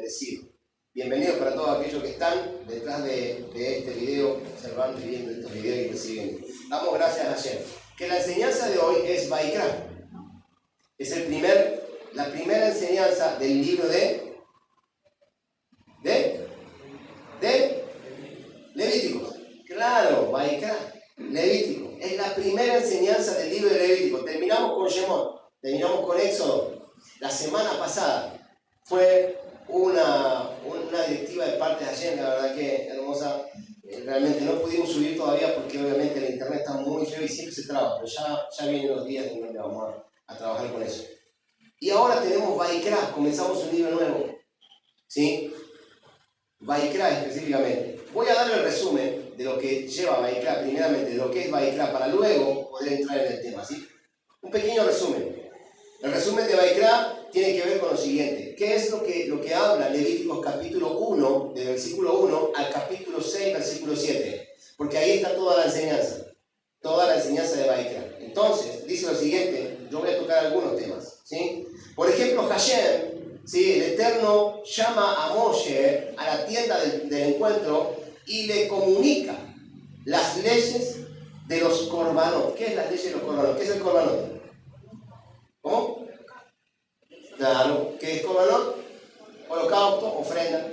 bendecido. Bienvenidos para todos aquellos que están detrás de este video, observando y viendo estos videos y recibiendo. Damos gracias a Hashem. Que la enseñanza de hoy es Vaikra. Es la primera enseñanza del libro de Levítico. Claro, Vaikra, Levítico. Es la primera enseñanza del libro de Levítico. Terminamos con Shemot, terminamos con Éxodo. La semana pasada fue una directiva de parte de Hashem, la verdad que hermosa. Realmente no pudimos subir todavía porque obviamente el internet está muy feo y siempre se traba, pero ya vienen los días en donde vamos a trabajar con eso. Y ahora tenemos Vaikra, comenzamos un libro nuevo, ¿sí? Vaikra específicamente. Voy a dar el resumen de lo que lleva Vaikra, primeramente de lo que es Vaikra, para luego poder entrar en el tema, ¿sí? Un pequeño resumen. El resumen de Vaikra tiene que ver con lo siguiente. ¿Qué es lo que habla Levíticos capítulo 1, del versículo 1 al capítulo 6, versículo 7? Porque ahí está toda la enseñanza de Vaikra. Entonces, dice lo siguiente, yo voy a tocar algunos temas, ¿sí? Por ejemplo, Hashem, ¿sí? El Eterno llama a Moshe a la tienda del encuentro y le comunica las leyes de los korbanot. ¿Qué es las leyes de los korbanot? ¿Qué es el korbanot? ¿Cómo? Claro, ¿qué es korbanot? Holocausto, ofrenda.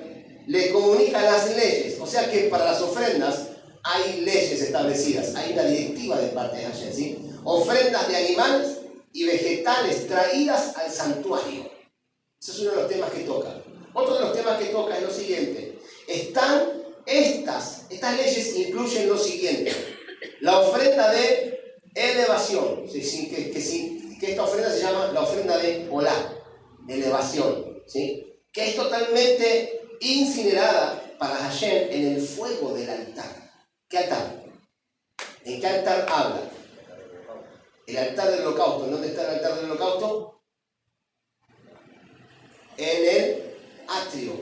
Le comunica las leyes, o sea que para las ofrendas hay leyes establecidas, hay una directiva de parte de Hashem, ¿sí? Ofrendas de animales y vegetales traídas al santuario. Ese es uno de los temas que toca. Otro de los temas que toca es lo siguiente. Estas leyes incluyen lo siguiente. La ofrenda de elevación, ¿sí? Que esta ofrenda se llama la ofrenda de Olá, elevación, ¿sí? Que es totalmente incinerada para Hashem en el fuego del altar. ¿Qué altar? ¿En qué altar habla? El altar del holocausto. ¿Dónde está el altar del holocausto? En el atrio.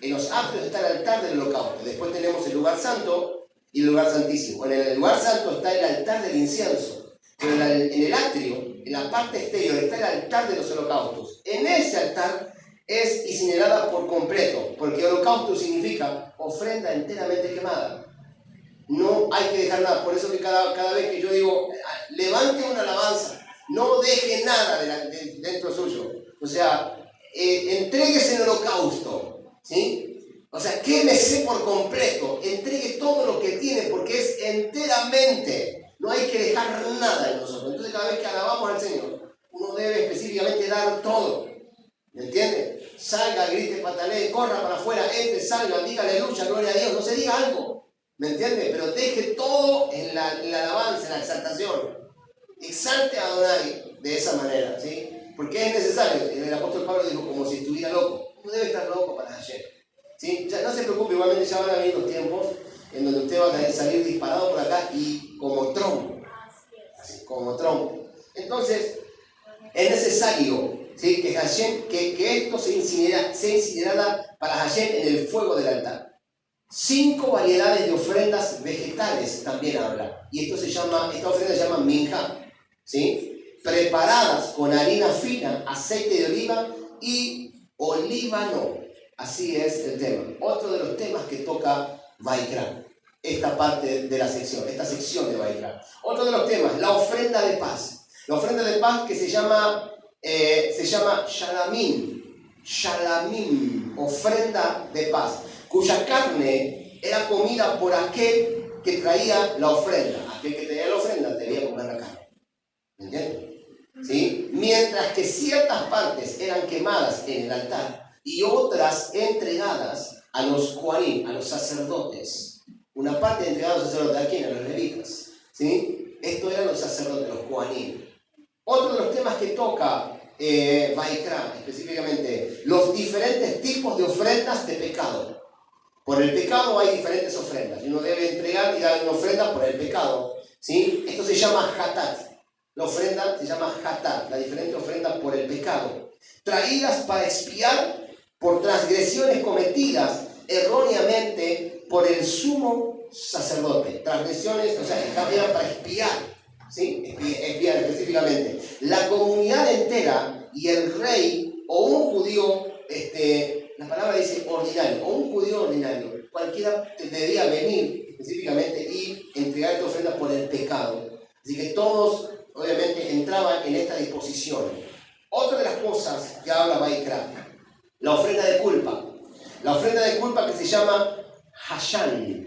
En los atrios está el altar del holocausto. Después tenemos el lugar santo y el lugar santísimo. En el lugar santo está el altar del incienso. Pero en el atrio, en la parte exterior, está el altar de los holocaustos. En ese altar es incinerada por completo, porque holocausto significa ofrenda enteramente quemada. No hay que dejar nada. Por eso que cada vez que yo digo, levante una alabanza, no deje nada dentro suyo. O sea, entréguese en holocausto, ¿sí? O sea, quémese por completo, entregue todo lo que tiene, porque es enteramente. No hay que dejar nada en nosotros. Entonces cada vez que alabamos al Señor, uno debe específicamente dar todo. ¿Me entiende? Salga, grite, patalee, corra para afuera, entre, salga, diga aleluya, gloria a Dios, no se diga algo. ¿Me entiende? Pero deje todo en la alabanza, en la exaltación. Exalte a Adonai de esa manera, ¿sí? Porque es necesario. El apóstol Pablo dijo como si estuviera loco. No debe estar loco para Hashem, ¿sí? Ya, no se preocupe, igualmente ya van a venir los tiempos en donde usted va a salir disparado por acá y como trompo. Como trompo. Entonces, es necesario, ¿sí? Que Hashem, que esto se incinerada para Hashem en el fuego del altar. 5 variedades de ofrendas vegetales también habla. Y esta ofrenda se llama minja, ¿sí? Preparadas con harina fina, aceite de oliva y olíbano. Así es el tema. Otro de los temas que toca Vaikra. Esta parte de la sección, esta sección de Vaikra. Otro de los temas, la ofrenda de paz. La ofrenda de paz que se llama Shalamim, ofrenda de paz, cuya carne era comida por aquel que traía la ofrenda. Aquel que traía la ofrenda debía comer la carne. ¿Me entienden? ¿Sí? Mientras que ciertas partes eran quemadas en el altar y otras entregadas a los Kohanim, a los sacerdotes. Una parte entregada a los sacerdotes, ¿a quién? A los levitas, ¿sí? Esto eran los sacerdotes, los Kohanim. Otro de los temas que toca Vaikra, específicamente, los diferentes tipos de ofrendas de pecado. Por el pecado hay diferentes ofrendas. Y uno debe entregar y dar una ofrenda por el pecado, ¿sí? Esto se llama Hatat. La ofrenda se llama Hatat, la diferente ofrenda por el pecado. Traídas para expiar por transgresiones cometidas erróneamente por el sumo sacerdote. Transgresiones, o sea, está bien para expiar. ¿Sí? Expiar específicamente. La comunidad entera y el rey o un judío la palabra dice ordinario, o un judío ordinario, cualquiera debía venir específicamente y entregar esta ofrenda por el pecado. Así que todos, obviamente, entraban en esta disposición. Otra de las cosas que habla Vaikra, la ofrenda de culpa. La ofrenda de culpa que se llama Hashan.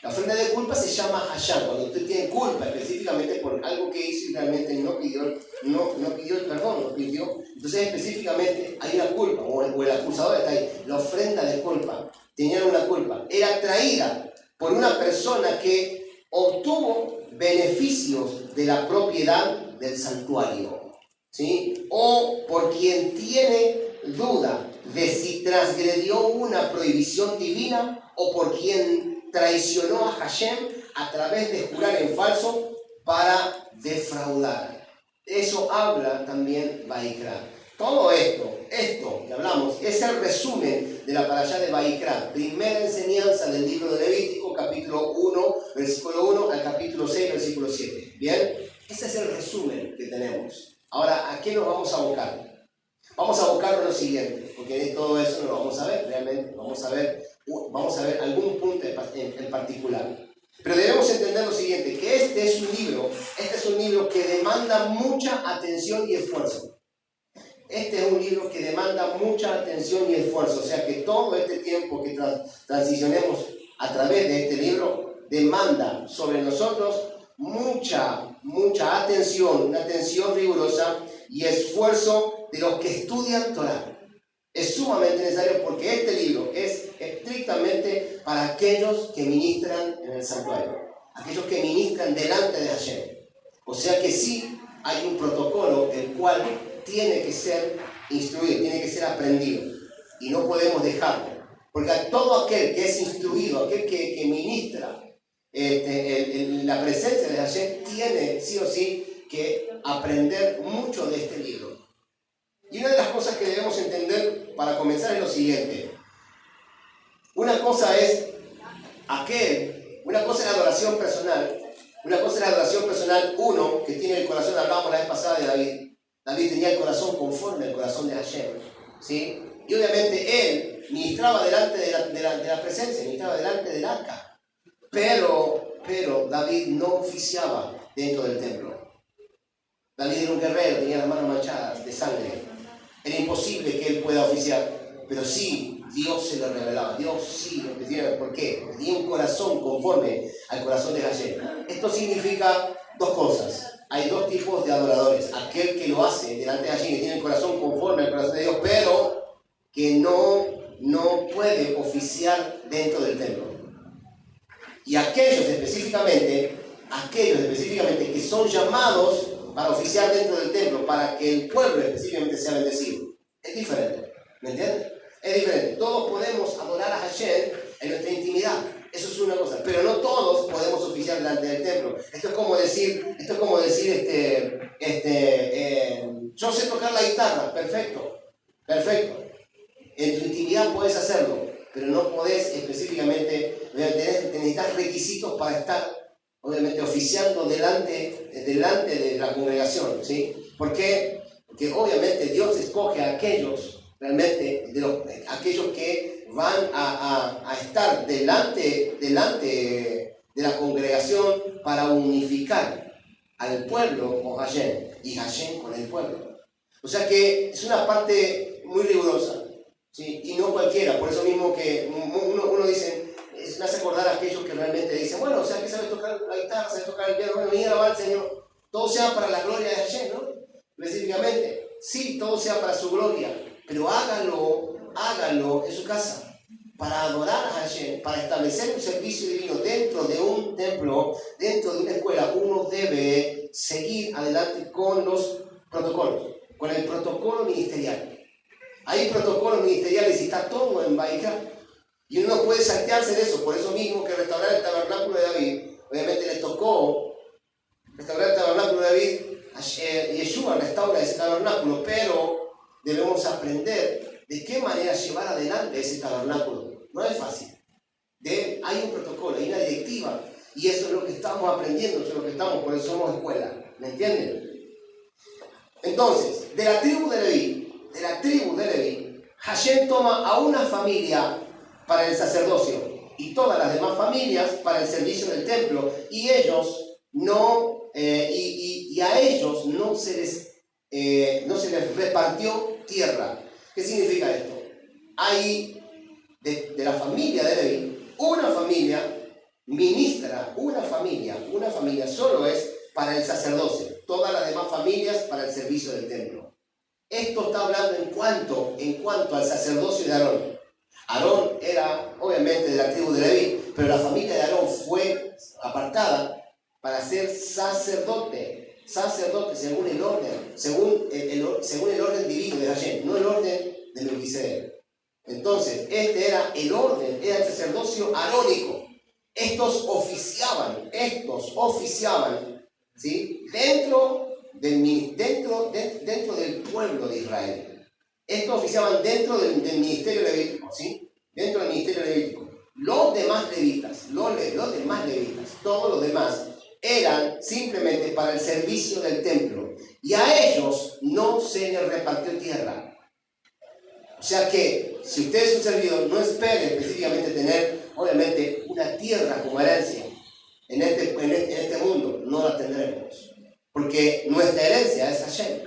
La ofrenda de culpa se llama Hashan, cuando usted tiene culpa específicamente por algo que hizo y realmente no pidió el perdón, no pidió. Entonces específicamente hay una culpa, o el acusador está ahí. La ofrenda de culpa, tenían una culpa, era traída por una persona que obtuvo beneficios de la propiedad del santuario, ¿sí? O por quien tiene duda de si transgredió una prohibición divina o por quien traicionó a Hashem a través de jurar en falso para defraudar. Eso habla también Vaikra. Todo esto que hablamos es el resumen de la parashá de Vaikra, primera enseñanza del libro de Levítico, capítulo 1, versículo 1 al capítulo 6, versículo 7. ¿Bien? Ese es el resumen que tenemos. Ahora, ¿a qué nos vamos a abocar? Vamos a abocarnos en lo siguiente, porque de todo eso no lo vamos a ver realmente, vamos a ver algún punto en particular. Pero debemos entender lo siguiente, que este es un libro que demanda mucha atención y esfuerzo. Este es un libro que demanda mucha atención y esfuerzo, o sea que todo este tiempo que transicionemos a través de este libro demanda sobre nosotros mucha atención, una atención rigurosa y esfuerzo de los que estudian Torah. Es sumamente necesario porque este libro es estrictamente para aquellos que ministran en el santuario, aquellos que ministran delante de Hashem. O sea que sí hay un protocolo el cual tiene que ser instruido, tiene que ser aprendido y no podemos dejarlo, porque a todo aquel que es instruido, aquel que ministra en la presencia de Hashem, tiene sí o sí que aprender mucho de este libro. Y una de las cosas que debemos entender para comenzar es lo siguiente. Una cosa es la adoración personal. Una cosa es la adoración personal, uno que tiene el corazón, hablábamos la vez pasada de David. David tenía el corazón conforme al corazón de Hashem, ¿sí? Y obviamente él ministraba delante de la presencia, ministraba delante del arca. Pero David no oficiaba dentro del templo. David era un guerrero, tenía las manos manchadas de sangre. Era imposible que él pueda oficiar, pero sí, Dios se lo revelaba. Dios sí lo pedía. ¿Por qué? Porque tenía un corazón conforme al corazón de Hashem. Esto significa dos cosas. Hay dos tipos de adoradores. Aquel que lo hace delante de Hashem, que tiene el corazón conforme al corazón de Dios, pero que no puede oficiar dentro del templo. Y aquellos específicamente que son llamados para oficiar dentro del templo, para que el pueblo específicamente sea bendecido. Es diferente, ¿me entiendes? Es diferente. Todos podemos adorar a Hashem en nuestra intimidad, eso es una cosa, pero no todos podemos oficiar delante del templo. Esto es como decir, yo sé tocar la guitarra, perfecto. En tu intimidad puedes hacerlo, pero no podés específicamente, necesitas requisitos para estar obviamente oficiando delante de la congregación, ¿sí? ¿Por qué? Porque obviamente Dios escoge a aquellos, realmente, aquellos que van a estar delante de la congregación para unificar al pueblo con Hashem y Hashem con el pueblo. O sea que es una parte muy rigurosa, ¿sí? Y no cualquiera, por eso mismo que uno dice, me hace acordar a aquellos que realmente dicen, bueno, o sea, que sabes tocar la guitarra, sabes tocar el piano, bueno, venid a alabar al Señor, todo sea para la gloria de Hashem, ¿no? Específicamente, sí, todo sea para su gloria, pero hágalo en su casa, para adorar a Hashem, para establecer un servicio divino dentro de un templo, dentro de una escuela. Uno debe seguir adelante con los protocolos, con el protocolo ministerial. Hay protocolos ministeriales y está todo en Vaikra. Y uno no puede saltearse de eso, por eso mismo que restaurar el tabernáculo de David, obviamente le tocó restaurar el tabernáculo de David, Yeshua restaura ese tabernáculo, pero debemos aprender de qué manera llevar adelante ese tabernáculo. No es fácil. Hay un protocolo, hay una directiva, y eso es lo que estamos aprendiendo, eso es lo que estamos, por eso somos escuela, ¿me entienden? Entonces, de la tribu de Leví, Hashem toma a una familia para el sacerdocio y todas las demás familias para el servicio del templo, y ellos no, y a ellos no se les repartió tierra. ¿Qué significa esto? Hay de la familia de Leví, una familia ministra, una familia solo es para el sacerdocio, todas las demás familias para el servicio del templo. Esto está hablando en cuanto al sacerdocio de Aarón. Aarón era obviamente de la tribu de Leví, pero la familia de Aarón fue apartada para ser sacerdote según el orden, según el orden divino de Hashem, no el orden de Melquisedec. Entonces, este era el orden, era el sacerdocio arónico. Estos oficiaban, ¿sí? dentro del pueblo de Israel. Estos oficiaban dentro del ministerio levítico, ¿sí? Dentro del ministerio levítico. Los demás levitas, todos los demás, eran simplemente para el servicio del templo. Y a ellos no se les repartió tierra. O sea que, si usted es un servidor, no espere específicamente tener, obviamente, una tierra como herencia. En este mundo no la tendremos. Porque nuestra herencia es Hashem.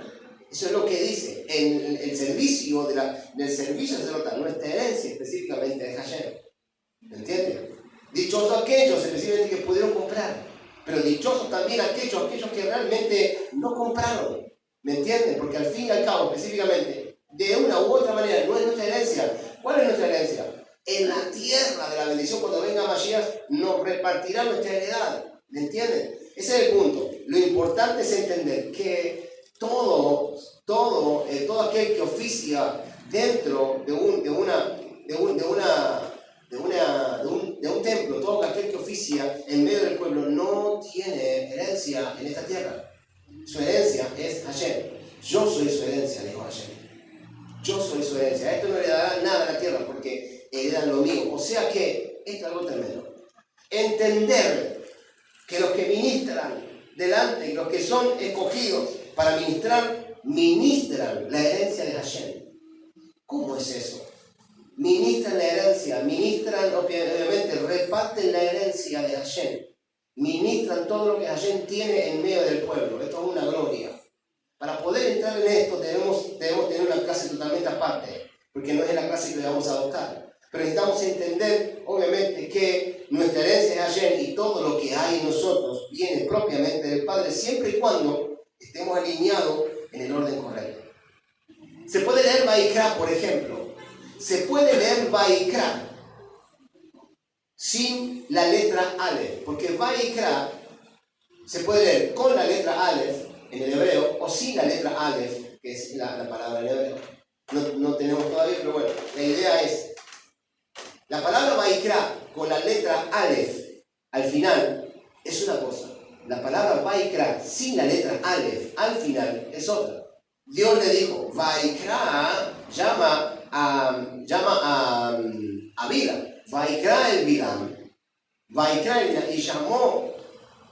Eso es lo que dice. En el servicio del servicio sacerdotal, nuestra herencia específicamente es Hashem. ¿Me entienden? Dichosos aquellos específicamente que pudieron comprar. Pero dichosos también aquellos que realmente no compraron. ¿Me entienden? Porque al fin y al cabo, específicamente, de una u otra manera, no es nuestra herencia. ¿Cuál es nuestra herencia? En la tierra de la bendición, cuando venga Mashiach, nos repartirá nuestra heredad. ¿Me entienden? Ese es el punto. Lo importante es entender que todo aquel que oficia dentro de un templo, todo aquel que oficia en medio del pueblo, no tiene herencia en esta tierra. Su herencia es Hashem. Yo soy su herencia, dijo Hashem. Yo soy su herencia. A esto no le darán nada a la tierra porque heredan lo mío. O sea que, esto es algo tremendo. Entender que los que ministran delante, los que son escogidos para ministran la herencia de Hashem. ¿Cómo es eso? Ministran la herencia, obviamente, reparten la herencia de Hashem. Ministran todo lo que Hashem tiene en medio del pueblo. Esto es una gloria. Para poder entrar en esto debemos tener una clase totalmente aparte, porque no es la clase que vamos a adoptar. Pero necesitamos entender, obviamente, que nuestra herencia es Hashem y todo lo que hay en nosotros viene propiamente del Padre, siempre y cuando estemos alineados en el orden correcto. Se puede leer Vaikra, por ejemplo. Se puede leer Vaikra sin la letra Aleph, porque Vaikra se puede leer con la letra Aleph en el hebreo, o sin la letra Aleph, que es la palabra en hebreo. No tenemos todavía, pero bueno, la idea es, la palabra Vaikra con la letra Aleph al final es una cosa. La palabra Vaikra sin la letra Aleph al final es otra. Dios le dijo, Vaikra llama a Bilam, Vaikra el Bilam, y llamó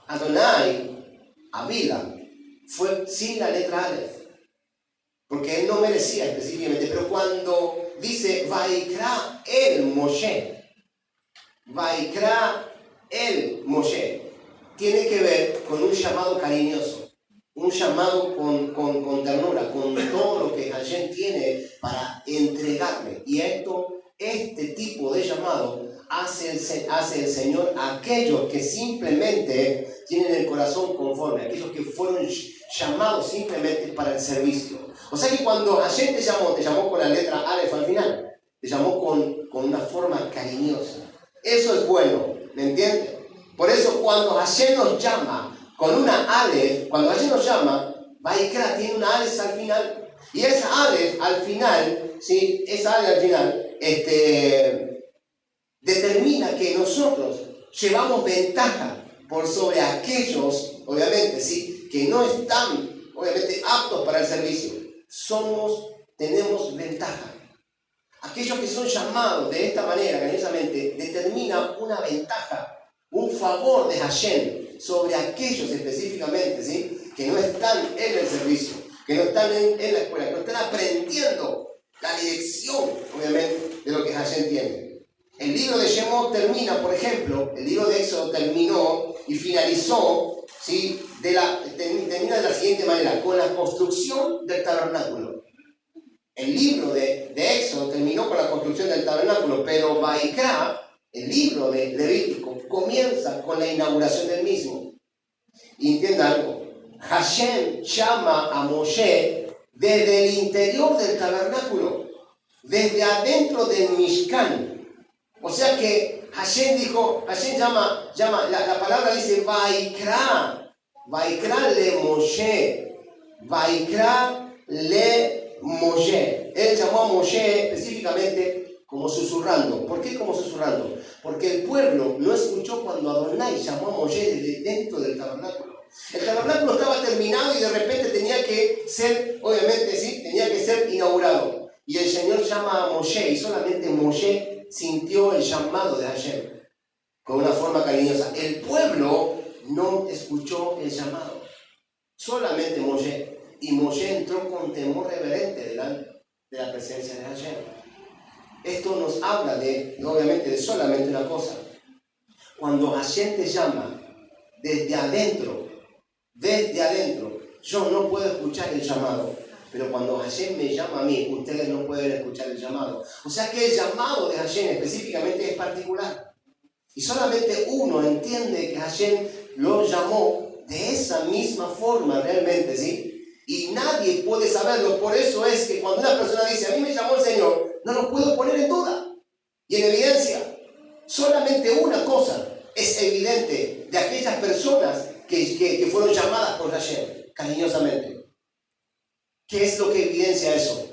a Adonai a Bilam. Fue sin la letra Aleph, porque él no merecía específicamente, pero cuando dice Vaikra el Moshe, tiene que ver con un llamado cariñoso, un llamado con ternura, con todo lo que Hashem tiene para entregarle. Y este tipo de llamado hace el Señor a aquellos que simplemente tienen el corazón conforme, aquellos que fueron llamados simplemente para el servicio. O sea que cuando Hashem te llamó con la letra Aleph al final, te llamó con una forma cariñosa. Eso es bueno, ¿me entiendes? Por eso cuando Hashem nos llama con una Aleph, cuando Hashem nos llama, Vaikra tiene una Aleph al final. Y esa Aleph al final, ¿sí? Esa Aleph al final, determina que nosotros llevamos ventaja por sobre aquellos, obviamente, ¿sí? Que no están, obviamente, aptos para el servicio. Tenemos ventaja. Aquellos que son llamados de esta manera, cariñosamente, determina una ventaja, un favor de Hashem sobre aquellos específicamente, ¿sí? Que no están en el servicio, que no están en la escuela, que no están aprendiendo la dirección, obviamente, de lo que Hashem tiene. El libro de Shemot termina, por ejemplo, el libro de Éxodo terminó y finalizó, ¿sí? Termina de la siguiente manera, con la construcción del tabernáculo. El libro de Éxodo terminó con la construcción del tabernáculo, pero Vaikra, el libro de Levítico, comienza con la inauguración del mismo. Y entienda algo, Hashem llama a Moshe desde el interior del tabernáculo, desde adentro del Mishkan. O sea que Hashem llama, la palabra dice Vaikra le Moshe, Vaikra le Moshe. Él llamó a Moshe específicamente como susurrando. ¿Por qué como susurrando? Porque el pueblo no escuchó cuando Adonai llamó a Moshe desde dentro del tabernáculo. El tabernáculo estaba terminado y de repente tenía que ser, obviamente sí, tenía que ser inaugurado. Y el Señor llama a Moshe y solamente Moshe sintió el llamado de Hashem con una forma cariñosa. El pueblo no escuchó el llamado, solamente Moshe. Y Moshe entró con temor reverente delante de la presencia de Hashem. Esto nos habla obviamente, de solamente una cosa. Cuando Hashem te llama desde adentro, yo no puedo escuchar el llamado. Pero cuando Hashem me llama a mí, ustedes no pueden escuchar el llamado. O sea que el llamado de Hashem específicamente es particular. Y solamente uno entiende que Hashem lo llamó de esa misma forma realmente, ¿sí? Y nadie puede saberlo. Por eso es que cuando una persona dice, a mí me llamó el Señor, no lo puedo poner en duda y en evidencia. Solamente una cosa es evidente de aquellas personas que fueron llamadas por Hashem, cariñosamente. ¿Qué es lo que evidencia eso?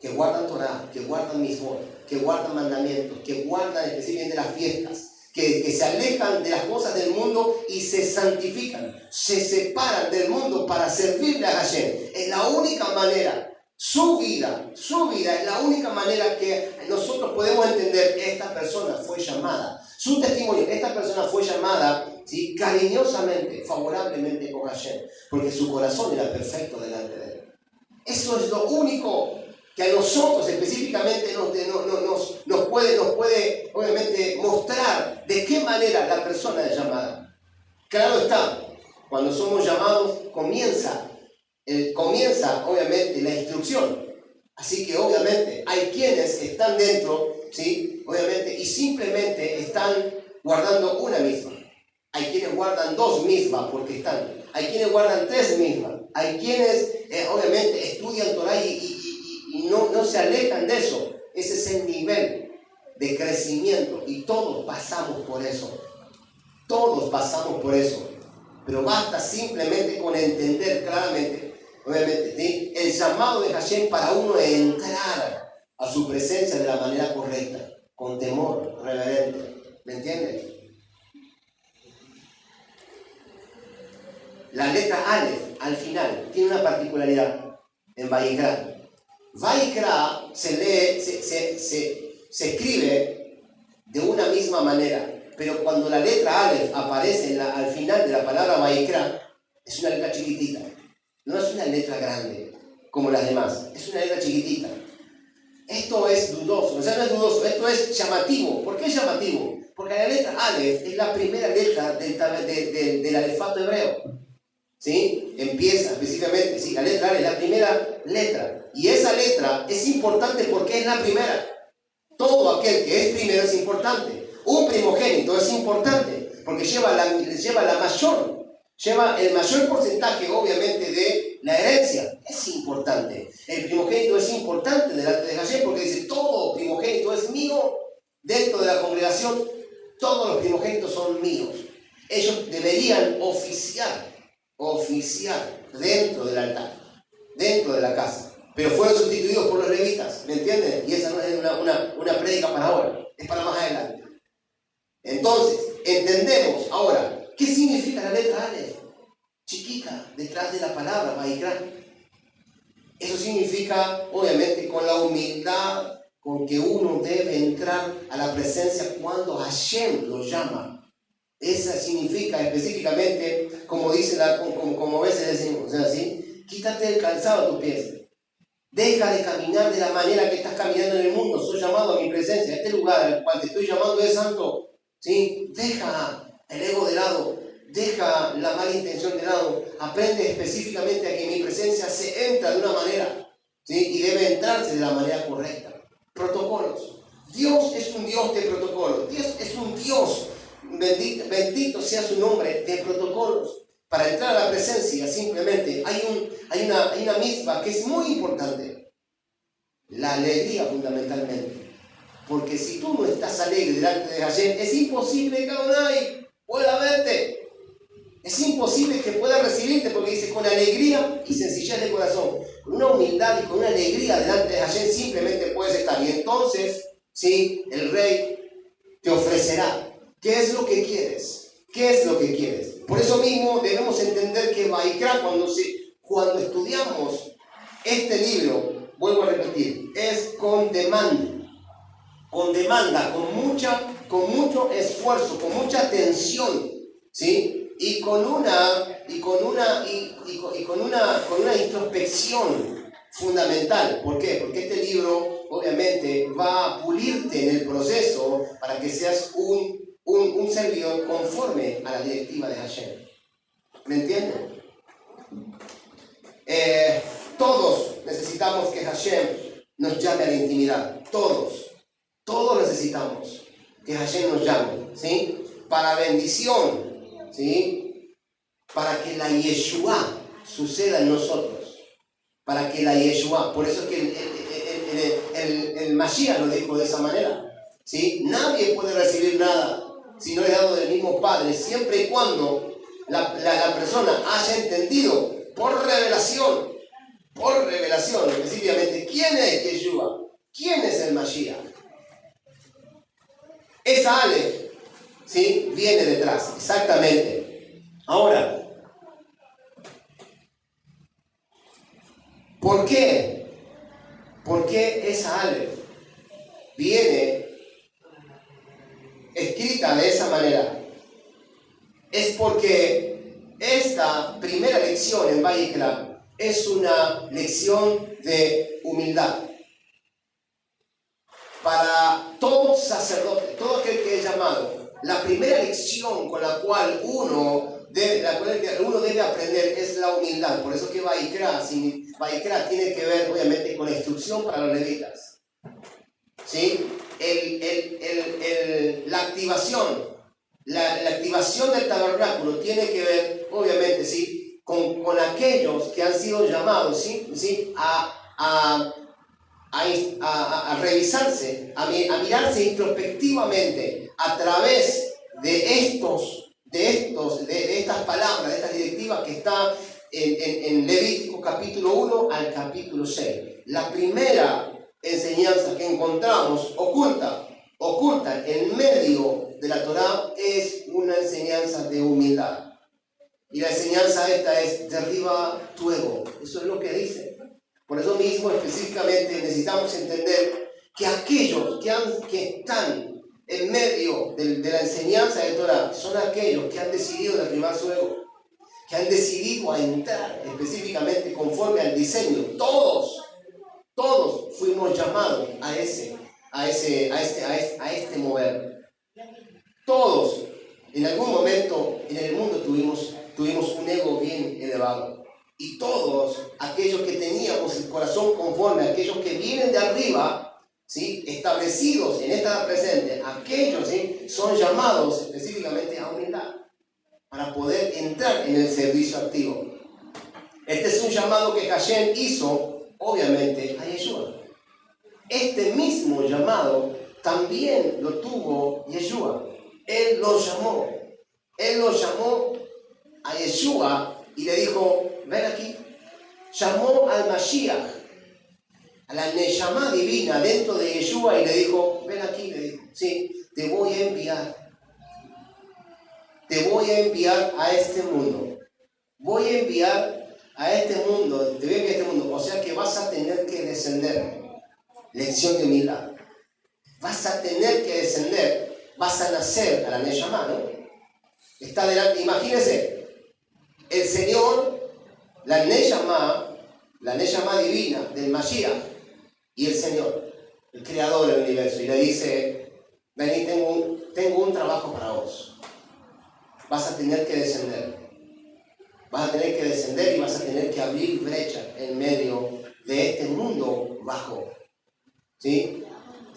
Que guardan Torah, que guardan Mitzvot, que guardan mandamientos, que guardan específicamente las fiestas, que se alejan de las cosas del mundo y se santifican, se separan del mundo para servirle a Hashem. Es la única manera, su vida es la única manera que nosotros podemos entender que esta persona fue llamada. Su testimonio, esta persona fue llamada, ¿sí? Cariñosamente, favorablemente por Hashem, porque su corazón era perfecto delante de él. Eso es lo único que a nosotros específicamente nos puede obviamente mostrar de qué manera la persona es llamada. Claro está, cuando somos llamados comienza obviamente la instrucción. Así que obviamente hay quienes están dentro, ¿sí? Obviamente, y simplemente están guardando una misma. Hay quienes guardan 2 mismas porque están. Hay quienes guardan 3 mismas. Hay quienes obviamente estudian Torah y no se alejan de eso. Ese es el nivel de crecimiento y todos pasamos por eso. Todos pasamos por eso. Pero basta simplemente con entender claramente, obviamente, ¿sí? El llamado de Hashem para uno es entrar a su presencia de la manera correcta, con temor reverente. ¿Me entiendes? La letra Aleph, al final, tiene una particularidad en Vaikra. Vaikra se lee, se escribe de una misma manera, pero cuando la letra Aleph aparece al final de la palabra Vaikra, es una letra chiquitita. No es una letra grande, como las demás. Es una letra chiquitita. Esto es dudoso, o sea, no es dudoso, esto es llamativo. ¿Por qué es llamativo? Porque la letra Aleph es la primera letra del alefato hebreo. ¿Sí? Empieza específicamente, ¿sí? La letra A es la primera letra. Y esa letra es importante porque es la primera. Todo aquel que es primero es importante. Un primogénito es importante porque lleva el mayor porcentaje, obviamente, de la herencia. Es importante. El primogénito es importante delante de Hashem porque dice: todo primogénito es mío. Dentro de la congregación, todos los primogénitos son míos. Ellos deberían oficiar dentro del altar, dentro de la casa, pero fueron sustituidos por los levitas, ¿me entienden? Y esa no es una prédica para ahora, es para más adelante. Entonces, entendemos ahora, ¿qué significa la letra Aleph? Chiquita, detrás de la palabra Vaikra. Eso significa, obviamente, con la humildad con que uno debe entrar a la presencia cuando Hashem lo llama. Esa significa específicamente, como dice como a veces decimos, o sea, ¿sí? Quítate el calzado de tus pies. Deja de caminar de la manera que estás caminando en el mundo. Soy llamado a mi presencia. Este lugar al cual te estoy llamando es santo. ¿Sí? Deja el ego de lado. Deja la mala intención de lado. Aprende específicamente a que mi presencia se entra de una manera. ¿Sí? Y debe entrarse de la manera correcta. Protocolos. Dios es un Dios de protocolos. Dios es un Dios, bendito sea su nombre, de protocolos. Para entrar a la presencia simplemente hay una misma que es muy importante. La alegría fundamentalmente. Porque si tú no estás alegre delante de Hashem, es imposible que Adonai pueda verte. Es imposible que pueda recibirte, porque dice con alegría y sencillez de corazón. Con una humildad y con una alegría delante de Hashem simplemente puedes estar. Y entonces, sí, el Rey te ofrecerá. ¿Qué es lo que quieres? ¿Qué es lo que quieres? Por eso mismo debemos entender que Vaikra, cuando estudiamos este libro, vuelvo a repetir, es con demanda, con mucho esfuerzo, con mucha atención, ¿sí? Y con una introspección fundamental. ¿Por qué? Porque este libro obviamente va a pulirte en el proceso para que seas un servidor conforme a la directiva de Hashem. ¿Me entienden? Todos necesitamos que Hashem nos llame a la intimidad. Todos necesitamos que Hashem nos llame, ¿sí? Para bendición, ¿sí? Para que la Yeshua suceda en nosotros. Para que la Yeshua, por eso es que el Mashiach lo dijo de esa manera, ¿sí? Nadie puede recibir nada si no es dado del mismo Padre, siempre y cuando la persona haya entendido por revelación, específicamente, ¿quién es Yeshua? ¿Quién es el Mashiach? Esa Aleph, ¿sí? Viene detrás, exactamente. Ahora, ¿por qué? ¿Por qué esa Aleph viene escrita de esa manera? Es porque esta primera lección en Vaikra es una lección de humildad. Para todo sacerdote, todo aquel que es llamado, la primera lección con la cual uno debe aprender es la humildad. Por eso que Vaikra tiene que ver obviamente con la instrucción para los levitas, ¿sí? La activación del tabernáculo tiene que ver obviamente, ¿sí? con aquellos que han sido llamados, ¿sí? a revisarse, a mirarse introspectivamente a través de estas palabras, de estas directivas que están en Levítico capítulo 1 al capítulo 6. La primera enseñanza que encontramos oculta en medio de la Torá es una enseñanza de humildad. Y la enseñanza esta es: derriba tu ego. Eso es lo que dice. Por eso mismo específicamente necesitamos entender que aquellos que están en medio de la enseñanza de Torah son aquellos que han decidido derribar su ego, que han decidido a entrar específicamente conforme al diseño. Todos fuimos llamados a este mover. Todos en algún momento en el mundo tuvimos un ego bien elevado. Y todos aquellos que teníamos el corazón conforme, aquellos que vienen de arriba, ¿sí? Establecidos en esta presente, aquellos, ¿sí? Son llamados específicamente a humildad para poder entrar en el servicio activo. Este es un llamado que Hashem hizo, obviamente, a Yeshua. Este mismo llamado también lo tuvo Yeshua. Él lo llamó a Yeshua y le dijo: ven aquí. Llamó al Mashiach, a la Neshama divina dentro de Yeshua, y le dijo: ven aquí. Le dijo: sí, te voy a enviar a este mundo. Te voy a enviar a este mundo. O sea que vas a tener que descender. Lección de humildad. Vas a tener que descender. Vas a nacer a la Neshama, ¿no? Está delante. Imagínense, el Señor, la Neshama, la Neyamá divina del Mashiach, y el Señor, el creador del universo, y le dice: vení, tengo un trabajo para vos. Vas a tener que descender. Vas a tener que descender y vas a tener que abrir brecha en medio de este mundo bajo. ¿Sí?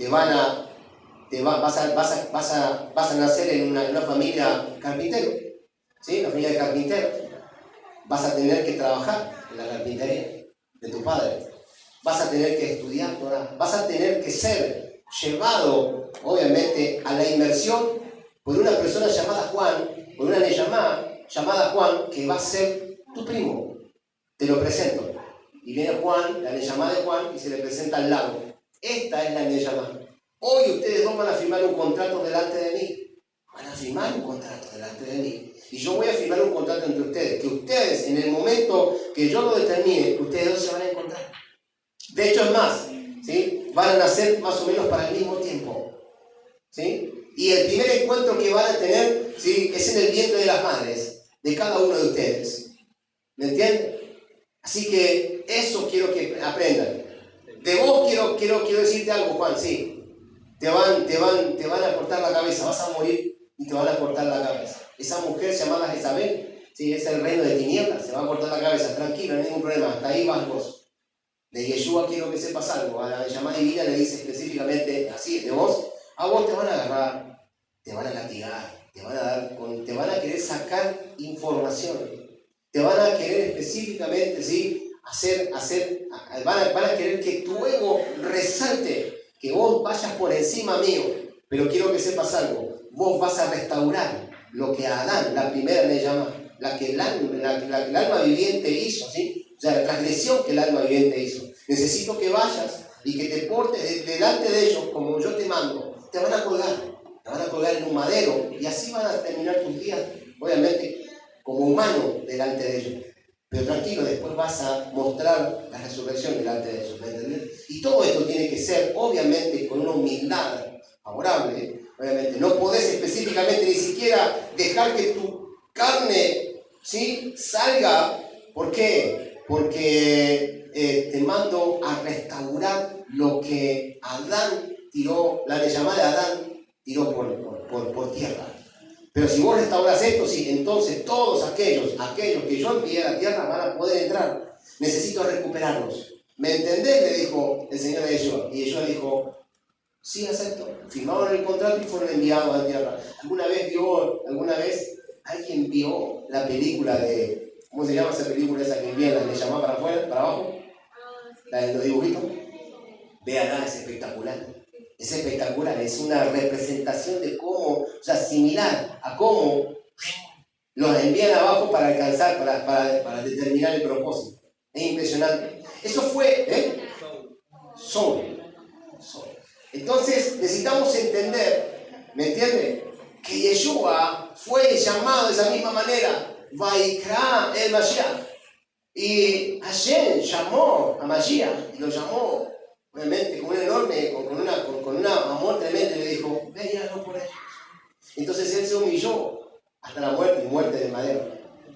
Vas a nacer en una familia carpintero. ¿Sí? Una familia de carpinteros. Vas a tener que trabajar en la carpintería de tu padre. Vas a tener que estudiar Torah. Vas a tener que ser llevado, obviamente, a la inmersión por una persona llamada Juan, por una Neyamá llamada Juan, que va a ser tu primo. Te lo presento. Y viene Juan, la Neyamá de Juan, y se le presenta al lado. Esta es la Neyamá. Hoy ustedes dos van a firmar un contrato delante de mí. Van a firmar un contrato delante de mí. Y yo voy a firmar un contrato entre ustedes. Que ustedes, en el momento que yo lo determine, ustedes dos se van a encontrar. De hecho, es más, ¿sí? Van a nacer más o menos para el mismo tiempo. ¿Sí? Y el primer encuentro que van a tener, ¿sí?, es en el vientre de las madres, de cada uno de ustedes. ¿Me entienden? Así que eso quiero que aprendan. De vos quiero decirte algo, Juan, sí. Te van a cortar la cabeza, vas a morir y te van a cortar la cabeza. Esa mujer llamada Jezabel, ¿sí?, es el reino de tinieblas, se va a cortar la cabeza, tranquilo, no hay ningún problema, hasta ahí vas vos. De Yeshua quiero que sepas algo. A la llamada divina le dice específicamente así: de vos, a vos te van a agarrar, te van a latigar, te van a querer sacar información, te van a querer específicamente, ¿sí?, van a querer que tu ego resalte, que vos vayas por encima mío. Pero quiero que sepas algo: vos vas a restaurar lo que Adán, la primera Neyamá, la que el alma viviente hizo, ¿sí? O sea, la transgresión que el alma viviente hizo. Necesito que vayas y que te portes delante de ellos como yo te mando. Te van a colgar en un madero, y así van a terminar tus días, obviamente, como humano delante de ellos. Pero tranquilo, después vas a mostrar la resurrección delante de ellos, ¿me entiendes? Y todo esto tiene que ser, obviamente, con una humildad favorable, obviamente. No podés específicamente ni siquiera dejar que tu carne, ¿sí?, salga. ¿Por qué? Porque te mando a restaurar lo que Adán tiró, la Neyamá de Adán tiró por tierra. Pero si vos restauras esto, sí, entonces todos aquellos que yo envié a la tierra van a poder entrar. Necesito recuperarlos. ¿Me entendés?, le dijo el Señor a Yeshua. Y Yeshua dijo: sí, acepto. Firmaron el contrato y fueron enviados a la tierra. ¿Alguna vez alguien vio la película de... ¿Cómo se llama esa película esa que envían las Neyamá para afuera, para abajo? La de los dibujitos. Véanla, es espectacular. Es espectacular, es una representación de cómo, o sea, similar a cómo los envían abajo para alcanzar, para determinar el propósito. Es impresionante. Eso fue, Soul. Entonces necesitamos entender, ¿me entiende?, que Yeshua fue llamado de esa misma manera. Vaikra el Mashiach. Y Hashem llamó a Mashiach, y lo llamó, obviamente, con un enorme, con un amor tremendo, y le dijo: véanlo por ellos. Entonces él se humilló hasta la muerte de madero,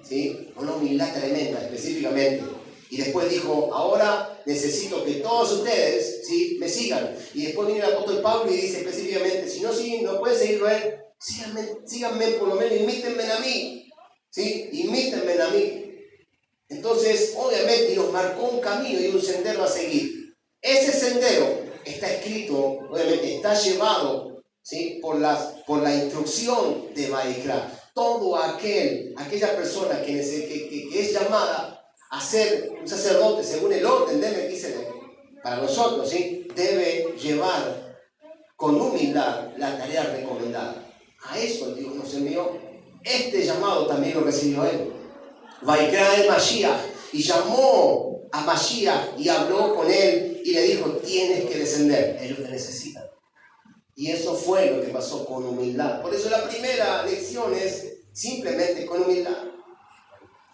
¿sí? Una humildad tremenda, específicamente. Y después dijo: ahora necesito que todos ustedes, ¿sí?, me sigan. Y después viene el apóstol Pablo y dice específicamente: si no pueden seguirlo a él, síganme por lo menos, imítenme a mí. ¿Sí? Imítenme a mí. Entonces, obviamente, nos marcó un camino y un sendero a seguir. Ese sendero está escrito, obviamente, está llevado, ¿sí?, por la instrucción de Vaikra. Todo aquella persona que es llamada a ser un sacerdote según el orden de Melquisedec, para nosotros, ¿sí?, debe llevar con humildad la tarea recomendada. A eso Dios nos envió. Este llamado también lo recibió él. Vaikra el Mashiach, y llamó a Mashiach y habló con él y le dijo: tienes que descender, ellos te necesitan. Y eso fue lo que pasó, con humildad. Por eso la primera lección es simplemente con humildad.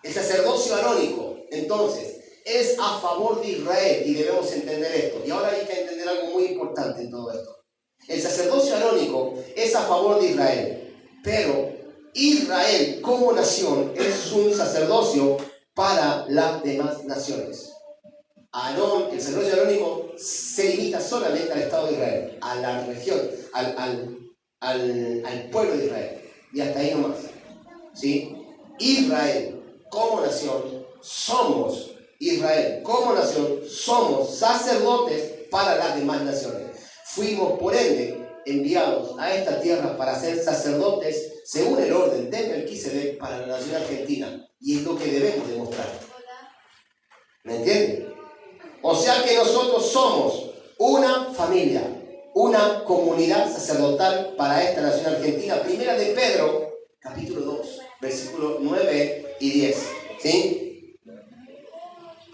El sacerdocio arónico, entonces, es a favor de Israel, y debemos entender esto. Y ahora hay que entender algo muy importante en todo esto. El sacerdocio arónico es a favor de Israel, pero Israel como nación es un sacerdocio para las demás naciones. Aarón, el sacerdocio arónico se limita solamente al Estado de Israel, a la región, al pueblo de Israel. Y hasta ahí nomás. ¿Sí? Israel como nación, somos Israel como nación, somos sacerdotes para las demás naciones. Fuimos por ende enviados a esta tierra para ser sacerdotes según el orden de Melquisedec para la nación argentina. Y es lo que debemos demostrar. ¿Me entienden? O sea que nosotros somos una familia, una comunidad sacerdotal para esta nación argentina. Primera de Pedro, capítulo 2, versículos 9 y 10. ¿Sí?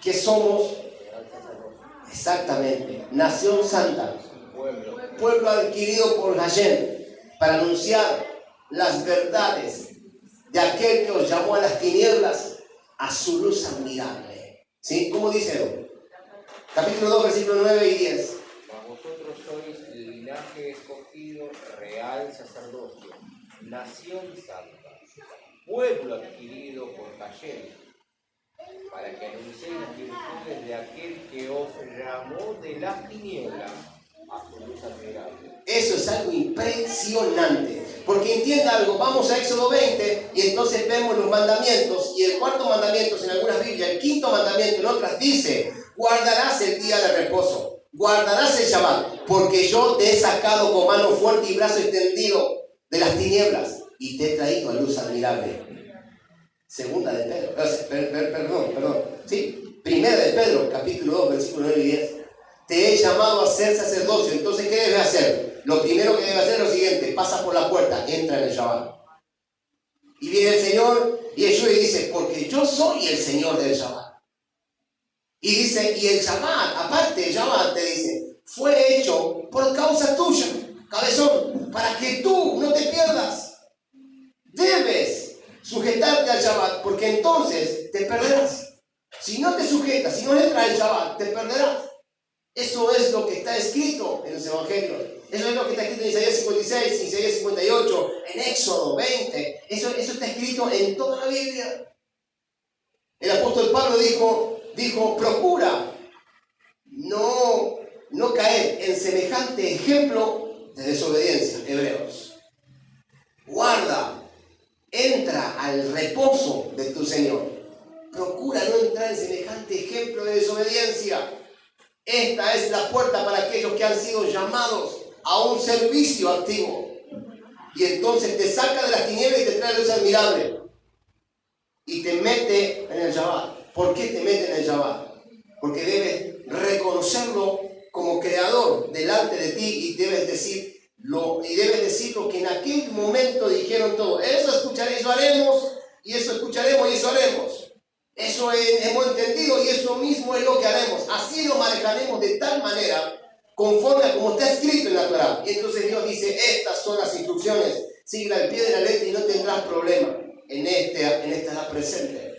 ¿Qué somos? Exactamente, nación santa, pueblo adquirido por Hashem, para anunciar las verdades de aquel que os llamó a las tinieblas a su luz admirable. ¿Sí? ¿Cómo dice? Capítulo 2, versículos 9 y 10. Mas vosotros sois linaje escogido, real sacerdocio, nación santa, pueblo adquirido por Hashem, para que anunciéis las virtudes de aquel que os llamó de las tinieblas a su luz admirable. Eso es algo impresionante, porque entienda algo, vamos a Éxodo 20 y entonces vemos los mandamientos, y el cuarto mandamiento en algunas Biblias, el quinto mandamiento en otras dice: guardarás el día de reposo, guardarás el Shabbat, porque yo te he sacado con mano fuerte y brazo extendido de las tinieblas y te he traído a luz admirable. Segunda de Pedro, perdón, sí, primera de Pedro, capítulo 2, versículo 9 y 10. Te he llamado a ser sacerdocio. Entonces, ¿qué debes hacer? Lo primero que debes hacer es lo siguiente: pasa por la puerta, entra en el Shabbat. Y viene el Señor y Yeshua y dice: porque yo soy el Señor del Shabbat. Y dice, y el Shabbat, aparte el Shabbat te dice, fue hecho por causa tuya, cabezón, para que tú no te pierdas. Debes sujetarte al Shabbat, porque entonces te perderás. Si no te sujetas, si no entras al Shabbat, te perderás. Eso es lo que está escrito en los evangelios. Eso es lo que está escrito en Isaías 56, Isaías 58, en Éxodo 20. Eso está escrito en toda la Biblia. El apóstol Pablo dijo, procura no caer en semejante ejemplo de desobediencia. Hebreos. Guarda, entra al reposo de tu Señor. Procura no entrar en semejante ejemplo de desobediencia. Esta es la puerta para aquellos que han sido llamados a un servicio activo. Y entonces te saca de las tinieblas y te trae luz admirable. Y te mete en el Shabbat. ¿Por qué te mete en el Shabbat? Porque debes reconocerlo como creador delante de ti y debes decir lo que en aquel momento dijeron todos. Eso escucharé, eso haremos, y eso escucharemos y eso haremos. Eso hemos entendido y eso mismo es lo que haremos. Así lo manejaremos de tal manera conforme a como está escrito en la Torá. Y entonces Dios dice, estas son las instrucciones, sigue al pie de la letra y no tendrás problema en esta edad presente.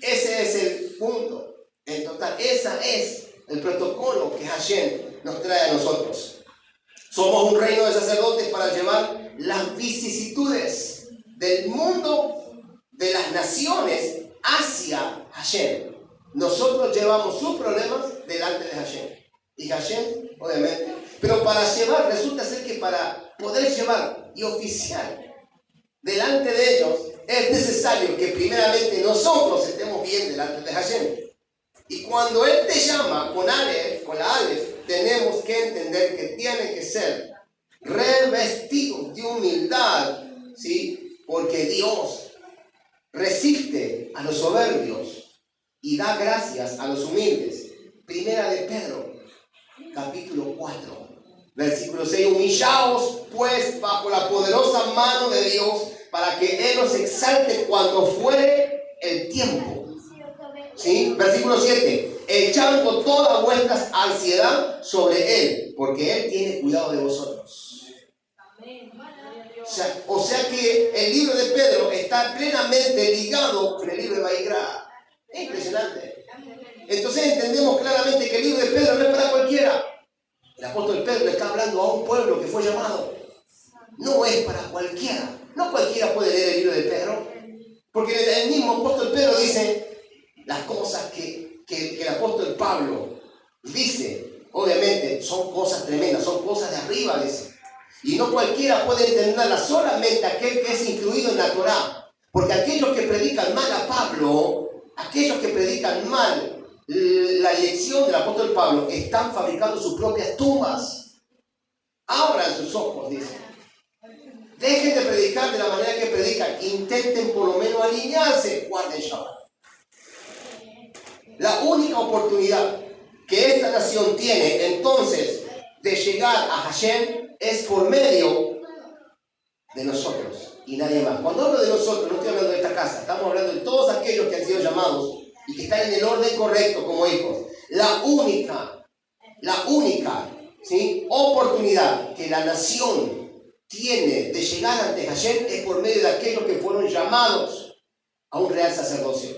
Ese es el punto. En total, ese es el protocolo que Hashem nos trae a nosotros. Somos un reino de sacerdotes para llevar las vicisitudes del mundo, de las naciones, hacia Hashem. Nosotros llevamos sus problemas delante de Hashem. Y Hashem, obviamente. Pero para llevar, resulta ser que para poder llevar y oficiar delante de ellos, es necesario que primeramente nosotros estemos bien delante de Hashem. Y cuando Él te llama con la Aleph, tenemos que entender que tiene que ser revestido de humildad, ¿sí? Porque Dios resiste a los soberbios y da gracias a los humildes. Primera de Pedro, capítulo 4, versículo 6. Humillaos pues bajo la poderosa mano de Dios, para que Él os exalte cuando fuere el tiempo. ¿Sí? Versículo 7. Echando toda vuestra ansiedad sobre Él, porque Él tiene cuidado de vosotros. O sea que el libro de Pedro está plenamente ligado con el libro de Vaikra. Es impresionante. Entonces entendemos claramente que el libro de Pedro no es para cualquiera. El apóstol Pedro le está hablando a un pueblo que fue llamado. No es para cualquiera. No cualquiera puede leer el libro de Pedro. Porque el mismo apóstol Pedro dice las cosas que que el apóstol Pablo dice, obviamente, son cosas tremendas, son cosas de arriba, dice. Y no cualquiera puede entenderla, solamente aquel que es incluido en la Torá. Porque aquellos que predican mal a Pablo, aquellos que predican mal la elección del apóstol Pablo, están fabricando sus propias tumbas. Abran sus ojos, dice. Dejen de predicar de la manera que predican. Intenten por lo menos alinearse. Guarden Shabbat. La única oportunidad que esta nación tiene entonces de llegar a Hashem es por medio de nosotros y nadie más. Cuando hablo de nosotros, no estoy hablando de esta casa, estamos hablando de todos aquellos que han sido llamados y que están en el orden correcto como hijos. La única ¿sí?, oportunidad que la nación tiene de llegar ante Hashem es por medio de aquellos que fueron llamados a un real sacerdocio.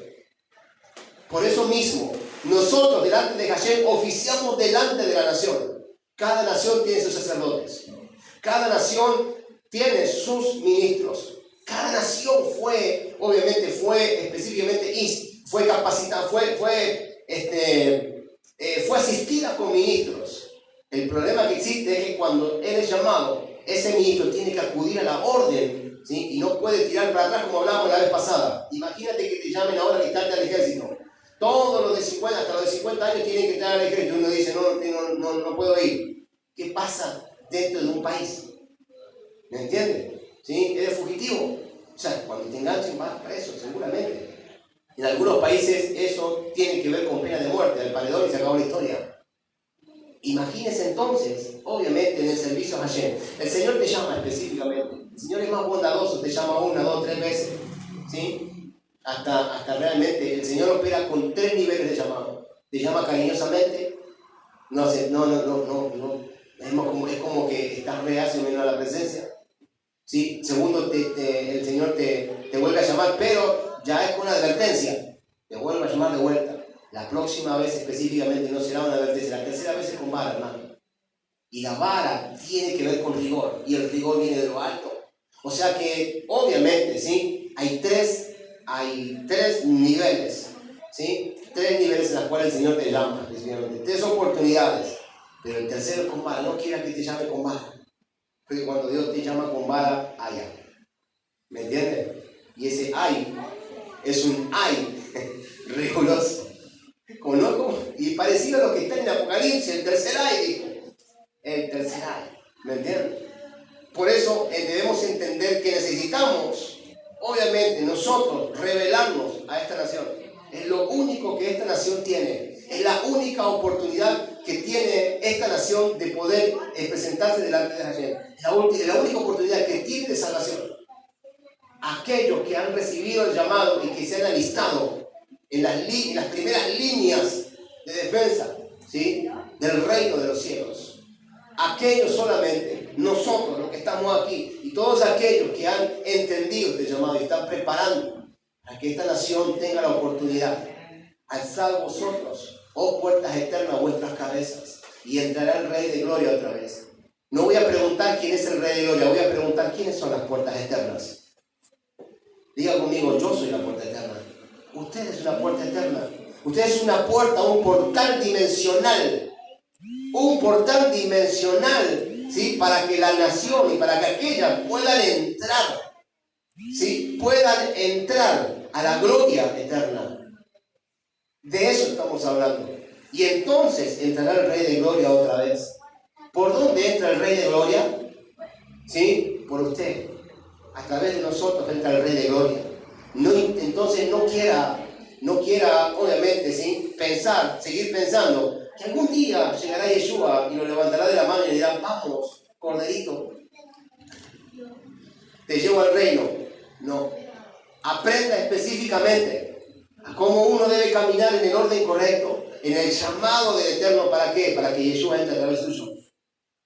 Por eso mismo, nosotros delante de Hashem oficiamos delante de la nación. Cada nación tiene sus sacerdotes. Cada nación tiene sus ministros. Cada nación fue específicamente fue capacitada, fue asistida con ministros. El problema que existe es que cuando eres llamado, ese ministro tiene que acudir a la orden, ¿sí?, y no puede tirar para atrás como hablábamos la vez pasada. Imagínate que te llamen ahora a alistarte al ejército. Todos los de 50, hasta los de 50 años tienen que entrar al ejército. Uno dice, no puedo ir. ¿Qué pasa dentro de un país? ¿Me entiendes? ¿Sí? Eres fugitivo. O sea, cuando te enganchen vas preso, seguramente. En algunos países eso tiene que ver con pena de muerte, al paredón y se acabó la historia. Imagínese entonces, obviamente en el servicio a Hashem, el Señor te llama específicamente. El Señor es más bondadoso, te llama 1, 2, 3 veces. ¿Sí? Hasta realmente el Señor opera con 3 niveles de llamado. Te llama cariñosamente, es como que estás reacio menos a la presencia. ¿Sí? Segundo, el Señor te vuelve a llamar, pero ya es con una advertencia. Te vuelve a llamar de vuelta. La próxima vez específicamente no será una advertencia, la tercera vez es con vara, hermano. Y la vara tiene que ver con rigor, y el rigor viene de lo alto. O sea que, obviamente, ¿sí?, hay tres niveles, ¿sí? 3 niveles en los cuales el Señor te llama, 3 oportunidades, pero el tercero es con vara. No quiera que te llame con vara, porque cuando Dios te llama con vara, allá. ¿Me entiendes? Y ese ay es un ay riguroso. Y parecido a lo que está en Apocalipsis, el tercer ay, dijo. El tercer ay. ¿Me entiendes? Por eso debemos entender que necesitamos, obviamente, nosotros revelarnos a esta nación. Es lo único que esta nación tiene. Es la única oportunidad que tiene esta nación de poder presentarse delante de Hashem. La única oportunidad que tiene de salvación. Aquellos que han recibido el llamado y que se han alistado en las primeras líneas de defensa, ¿sí?, del reino de los cielos. Aquellos solamente, nosotros los que estamos aquí y todos aquellos que han entendido este llamado y están preparando para que esta nación tenga la oportunidad. Alzad vosotros, oh puertas eternas, vuestras cabezas, y entrará el Rey de Gloria otra vez. No voy a preguntar quién es el Rey de Gloria, voy a preguntar quiénes son las puertas eternas. Diga conmigo, yo soy la puerta eterna. Usted es una puerta eterna. Usted es una puerta, un portal dimensional. Un portal dimensional, ¿sí?, para que la nación y para que aquellas puedan entrar, ¿sí?, puedan entrar a la gloria eterna. De eso estamos hablando. Y entonces entrará el Rey de Gloria otra vez. ¿Por dónde entra el Rey de Gloria? ¿Sí? Por usted. A través de nosotros entra el Rey de Gloria. Entonces no quiera, obviamente, ¿sí?, seguir pensando que algún día llegará Yeshua y lo levantará de la mano y le dirá, vamos, corderito, te llevo al reino. No. Aprenda específicamente a cómo uno debe caminar en el orden correcto, en el llamado del Eterno. ¿Para qué? Para que Yeshua entre a través suyo.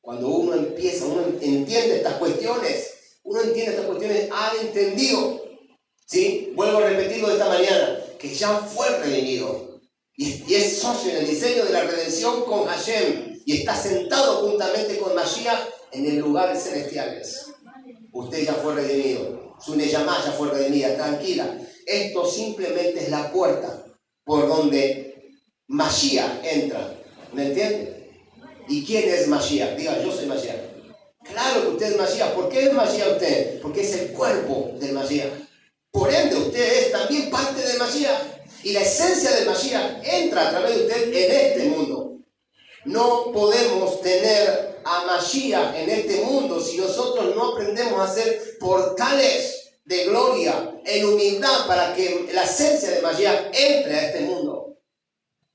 Cuando uno entiende estas cuestiones, ha entendido, ¿sí? Vuelvo a repetirlo de esta mañana, que ya fue redimido y es socio en el diseño de la redención con Hashem y está sentado juntamente con Mashiach en el lugares celestiales. Usted ya fue redimido, su Neyamá ya fue redimida, tranquila. Esto simplemente es la puerta por donde Mashiach entra. ¿Me entiende? ¿Y quién es Mashiach? Diga, yo soy Mashiach. Claro que usted es Mashiach. ¿Por qué es Mashiach usted? Porque es el cuerpo del Mashiach. Por ende, usted es también parte del Mashiach. Y la esencia del Mashiach entra a través de usted en este mundo. No podemos tener a Mashiach en este mundo si nosotros no aprendemos a hacer portales de gloria en humildad para que la esencia de Mashiach entre a este mundo.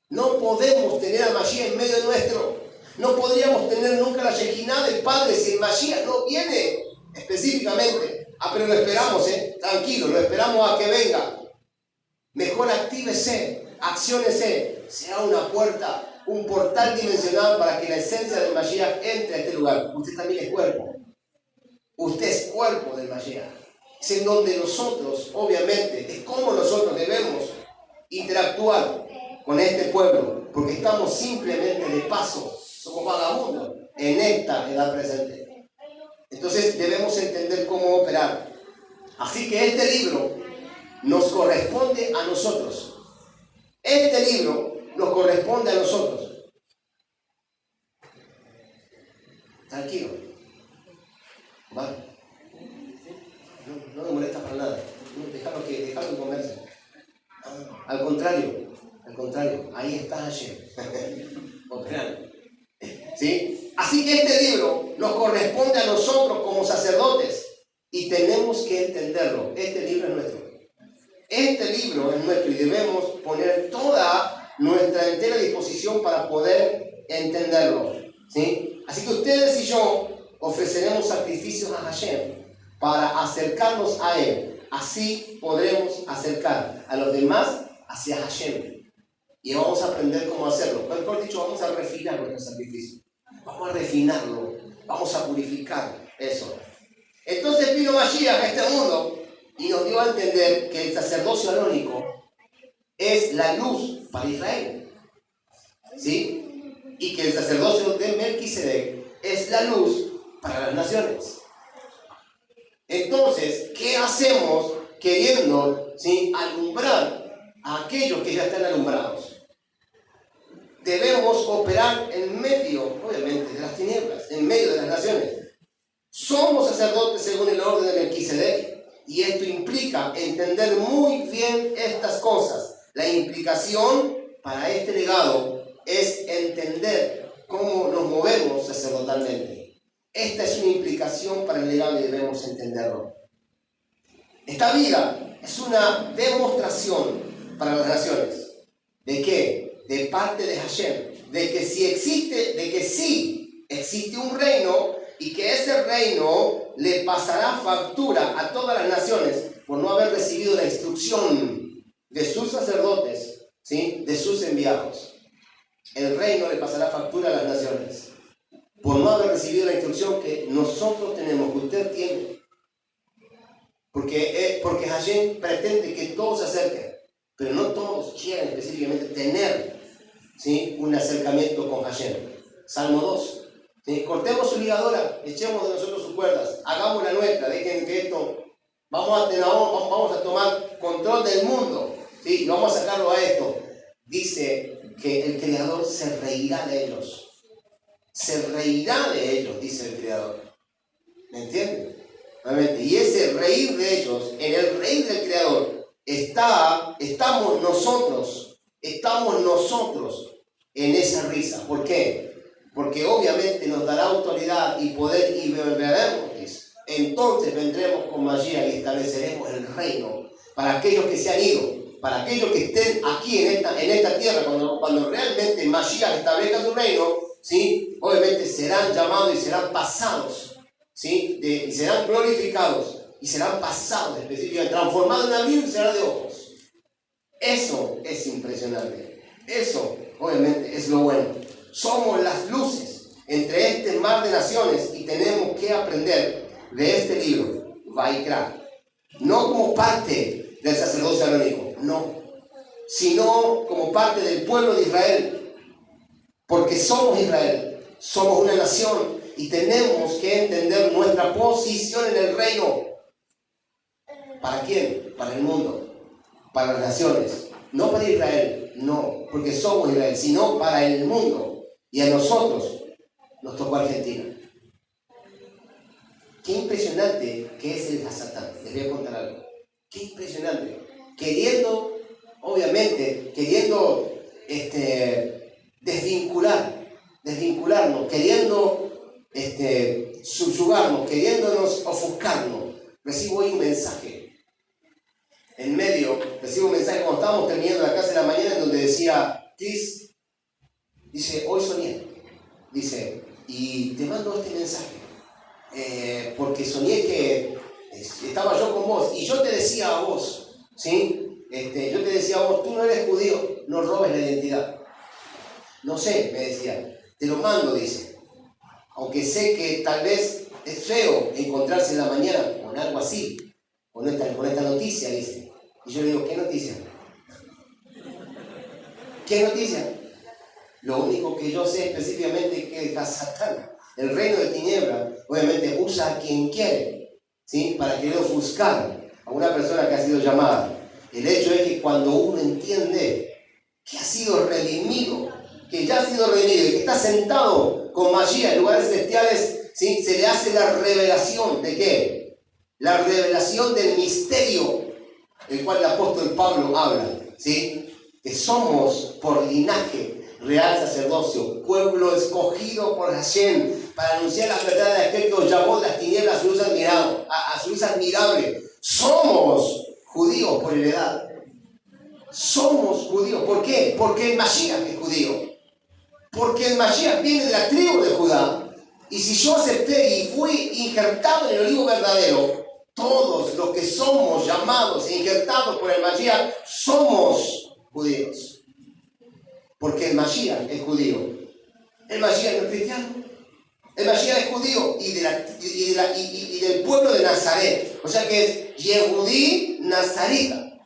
No podemos tener a Mashiach en medio nuestro. No podríamos tener nunca la Shekinah del Padre si el Mashiach no viene específicamente. Pero lo esperamos, tranquilo, lo esperamos a que venga. Mejor actívese, acciónese, sea una puerta, un portal dimensional para que la esencia del Mashiach entre a este lugar. Usted también es cuerpo. Usted es cuerpo del Mashiach. Es en donde nosotros, obviamente, es como nosotros debemos interactuar con este pueblo, porque estamos simplemente de paso, somos vagabundos en esta edad presente. Entonces debemos entender cómo operar. Así que este libro nos corresponde a nosotros. Este libro nos corresponde a nosotros. Tranquilo. ¿Vale? No me molesta para nada. Déjalo que converse. Al contrario, ahí está Hashem. Operando. ¿Sí? Así que este libro nos corresponde a nosotros como sacerdotes y tenemos que entenderlo. Este libro es nuestro. Este libro es nuestro y debemos poner toda nuestra entera disposición para poder entenderlo. ¿Sí? Así que ustedes y yo ofreceremos sacrificios a Hashem para acercarnos a Él. Así podremos acercar a los demás hacia Hashem. Y vamos a aprender cómo hacerlo. Mejor dicho, vamos a refinar nuestro sacrificio. Vamos a refinarlo. Vamos a purificar eso. Entonces vino Mashiach a este mundo y nos dio a entender que el sacerdocio arónico es la luz para Israel. ¿Sí? Y que el sacerdocio de Melquisedec es la luz para las naciones. Entonces, ¿qué hacemos queriendo, ¿sí?, alumbrar a aquellos que ya están alumbrados? Debemos operar en medio, obviamente, de las tinieblas, en medio de las naciones. Somos sacerdotes según el orden de Melquisedec, y esto implica entender muy bien estas cosas. La implicación para este legado es entender cómo nos movemos sacerdotalmente. Esta es una implicación para el legado y debemos entenderlo. Esta vida es una demostración para las naciones. ¿De qué? De parte de Hashem. De que sí existe un reino y que ese reino le pasará factura a todas las naciones por no haber recibido la instrucción de sus sacerdotes, ¿sí?, de sus enviados. El reino le pasará factura a las naciones por no haber recibido la instrucción que nosotros tenemos, que usted tiene. Porque Hashem pretende que todos se acerquen, pero no todos quieren específicamente tener, ¿sí?, un acercamiento con Hashem. Salmo 2. ¿Sí? Cortemos su ligadora, echemos de nosotros sus cuerdas, hagamos la nuestra, dejen que esto, vamos a tomar control del mundo, ¿sí?, y vamos a sacarlo a esto. Dice que el Creador se reirá de ellos. Se reirá de ellos, dice el Creador. ¿Me entienden? Y ese reír de ellos, en el reír del Creador, estamos nosotros en esa risa. ¿Por qué? Porque obviamente nos dará autoridad y poder y veremos. Entonces vendremos con Mashiach y estableceremos el reino para aquellos que se han ido, para aquellos que estén aquí en esta tierra, cuando realmente Mashiach establezca su reino, ¿sí?, obviamente serán llamados y serán pasados, ¿sí?, y serán glorificados y serán pasados específicamente, transformados en abrir y cerrar de ojos. Eso es impresionante. Eso obviamente es lo bueno. Somos las luces entre este mar de naciones y tenemos que aprender de este libro, Vaikra. No como parte del sacerdocio arónico, no, sino como parte del pueblo de Israel. Porque somos Israel, somos una nación y tenemos que entender nuestra posición en el reino. ¿Para quién? Para el mundo, para las naciones, no para Israel. No, porque somos Israel, sino para el mundo. Y a nosotros nos tocó Argentina. Qué impresionante que es el Hasatán. Les voy a contar algo. Qué impresionante. Queriendo, obviamente, desvincularnos, queriendo subyugarnos, queriéndonos ofuscarnos. Recibo hoy un mensaje. Recibo un mensaje cuando estábamos terminando la clase de la mañana en donde decía, Cris, dice, hoy soñé. Dice, y te mando este mensaje. Porque soñé que estaba yo con vos y yo te decía a vos, ¿sí? Yo te decía a vos, tú no eres judío, no robes la identidad. No sé, me decía, te lo mando, dice. Aunque sé que tal vez es feo encontrarse en la mañana con algo así, con esta noticia, dice. Y yo le digo, ¿qué noticia? ¿Qué noticia? Lo único que yo sé específicamente es que Satán, el reino de tinieblas, obviamente usa a quien quiere, ¿sí? Para querer ofuscar a una persona que ha sido llamada. El hecho es que cuando uno entiende que ha sido redimido, que ya ha sido redimido y que está sentado con Mashiach en lugares celestiales, ¿sí? Se le hace la revelación ¿de qué? La revelación del misterio, el cual el apóstol Pablo habla, ¿sí? Que somos por linaje real sacerdocio, pueblo escogido por Hashem para anunciar la verdad de aquel que os llamó de las tinieblas a su luz admirable. Somos judíos por heredad. Somos judíos. ¿Por qué? Porque el Mashiach es judío. Porque el Mashiach viene de la tribu de Judá. Y si yo acepté y fui injertado en el olivo verdadero, todos los que somos llamados e injertados por el Mashiach somos judíos. Porque el Mashiach es judío. El Mashiach no es cristiano. El Mashiach es judío y del pueblo de Nazaret. O sea que es Yehudí Nazarita.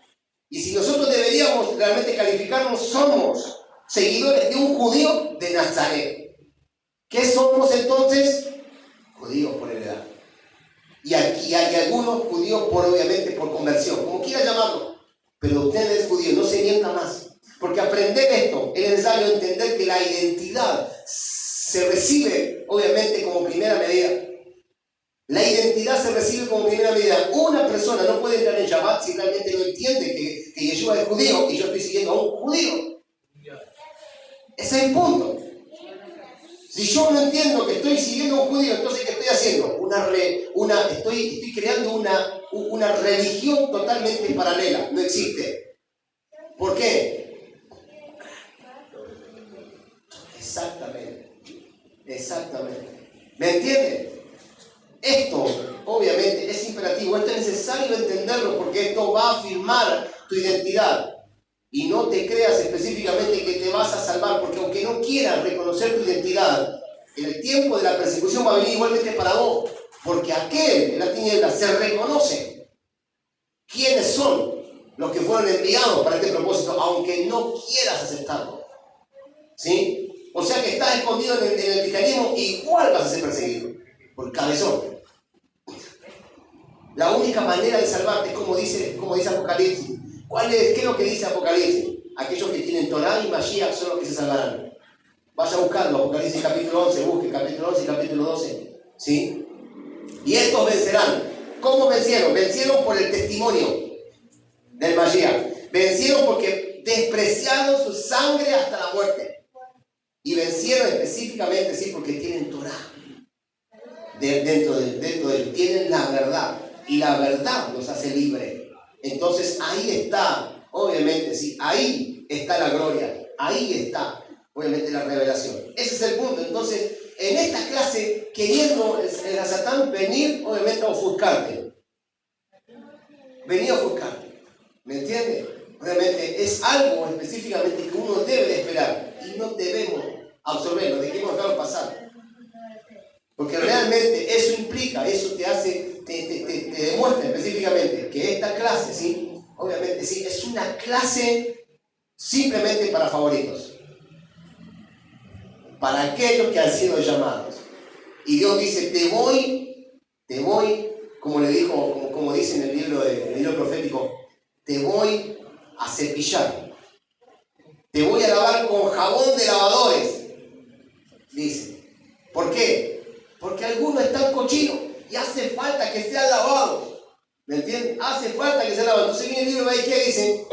Y si nosotros deberíamos realmente calificarnos, somos seguidores de un judío de Nazaret. ¿Qué somos entonces? Judíos por heredad. Y aquí hay algunos judíos obviamente por conversión, como quiera llamarlo. Pero usted es judío, no se mienta más. Porque aprender esto es necesario entender que la identidad se recibe obviamente como primera medida. La identidad se recibe como primera medida. Una persona no puede entrar en Shabbat si realmente no entiende que Yeshua es judío y yo estoy siguiendo a un judío. Ese es el punto. Si yo no entiendo que estoy siguiendo a un judío, entonces ¿qué estoy haciendo? Estoy creando una religión totalmente paralela. No existe. ¿Por qué? Exactamente. ¿Me entienden? Esto, obviamente, es imperativo. Esto es necesario entenderlo porque esto va a afirmar tu identidad. Y no te creas específicamente que te vas a salvar, porque aunque no quieras reconocer tu identidad, el tiempo de la persecución va a venir igualmente para vos. Porque aquel en la tiniebla se reconoce quiénes son los que fueron enviados para este propósito, aunque no quieras aceptarlo. ¿Sí? O sea que estás escondido en el cristianismo, igual vas a ser perseguido por cabezón. La única manera de salvarte es como dice Apocalipsis. ¿Qué es lo que dice Apocalipsis? Aquellos que tienen Torah y Mashiach son los que se salvarán. Vaya a buscarlo, Apocalipsis capítulo 11, busque capítulo 11 y capítulo 12. ¿Sí? Y estos vencerán. ¿Cómo vencieron? Vencieron por el testimonio del Mashiach. Vencieron porque despreciaron su sangre hasta la muerte. Y vencieron específicamente, sí, porque tienen Torah. Dentro de ellos tienen la verdad. Y la verdad los hace libres. Entonces ahí está, obviamente, sí, ahí está la gloria. Ahí está, obviamente, la revelación. Ese es el punto. Entonces, en esta clase, queriendo el Satán venir, obviamente, a ofuscarte. Venir a ofuscarte. ¿Me entiendes? Obviamente, es algo específicamente que uno debe de esperar. Y no debemos absorberlo, dejemos dejarlo pasar. Porque realmente eso implica, eso te hace, te demuestra específicamente que esta clase, ¿sí? Obviamente, sí, es una clase simplemente para favoritos. Para aquellos que han sido llamados. Y Dios dice, te voy, como le dijo, como dice en el libro profético, te voy a cepillar. Te voy a lavar con jabón de lavadores, dice. ¿Por qué? Porque algunos están cochinos y hace falta que sean lavados. ¿Me entienden? Hace falta que sean lavados. Entonces viene el libro de ahí que dice,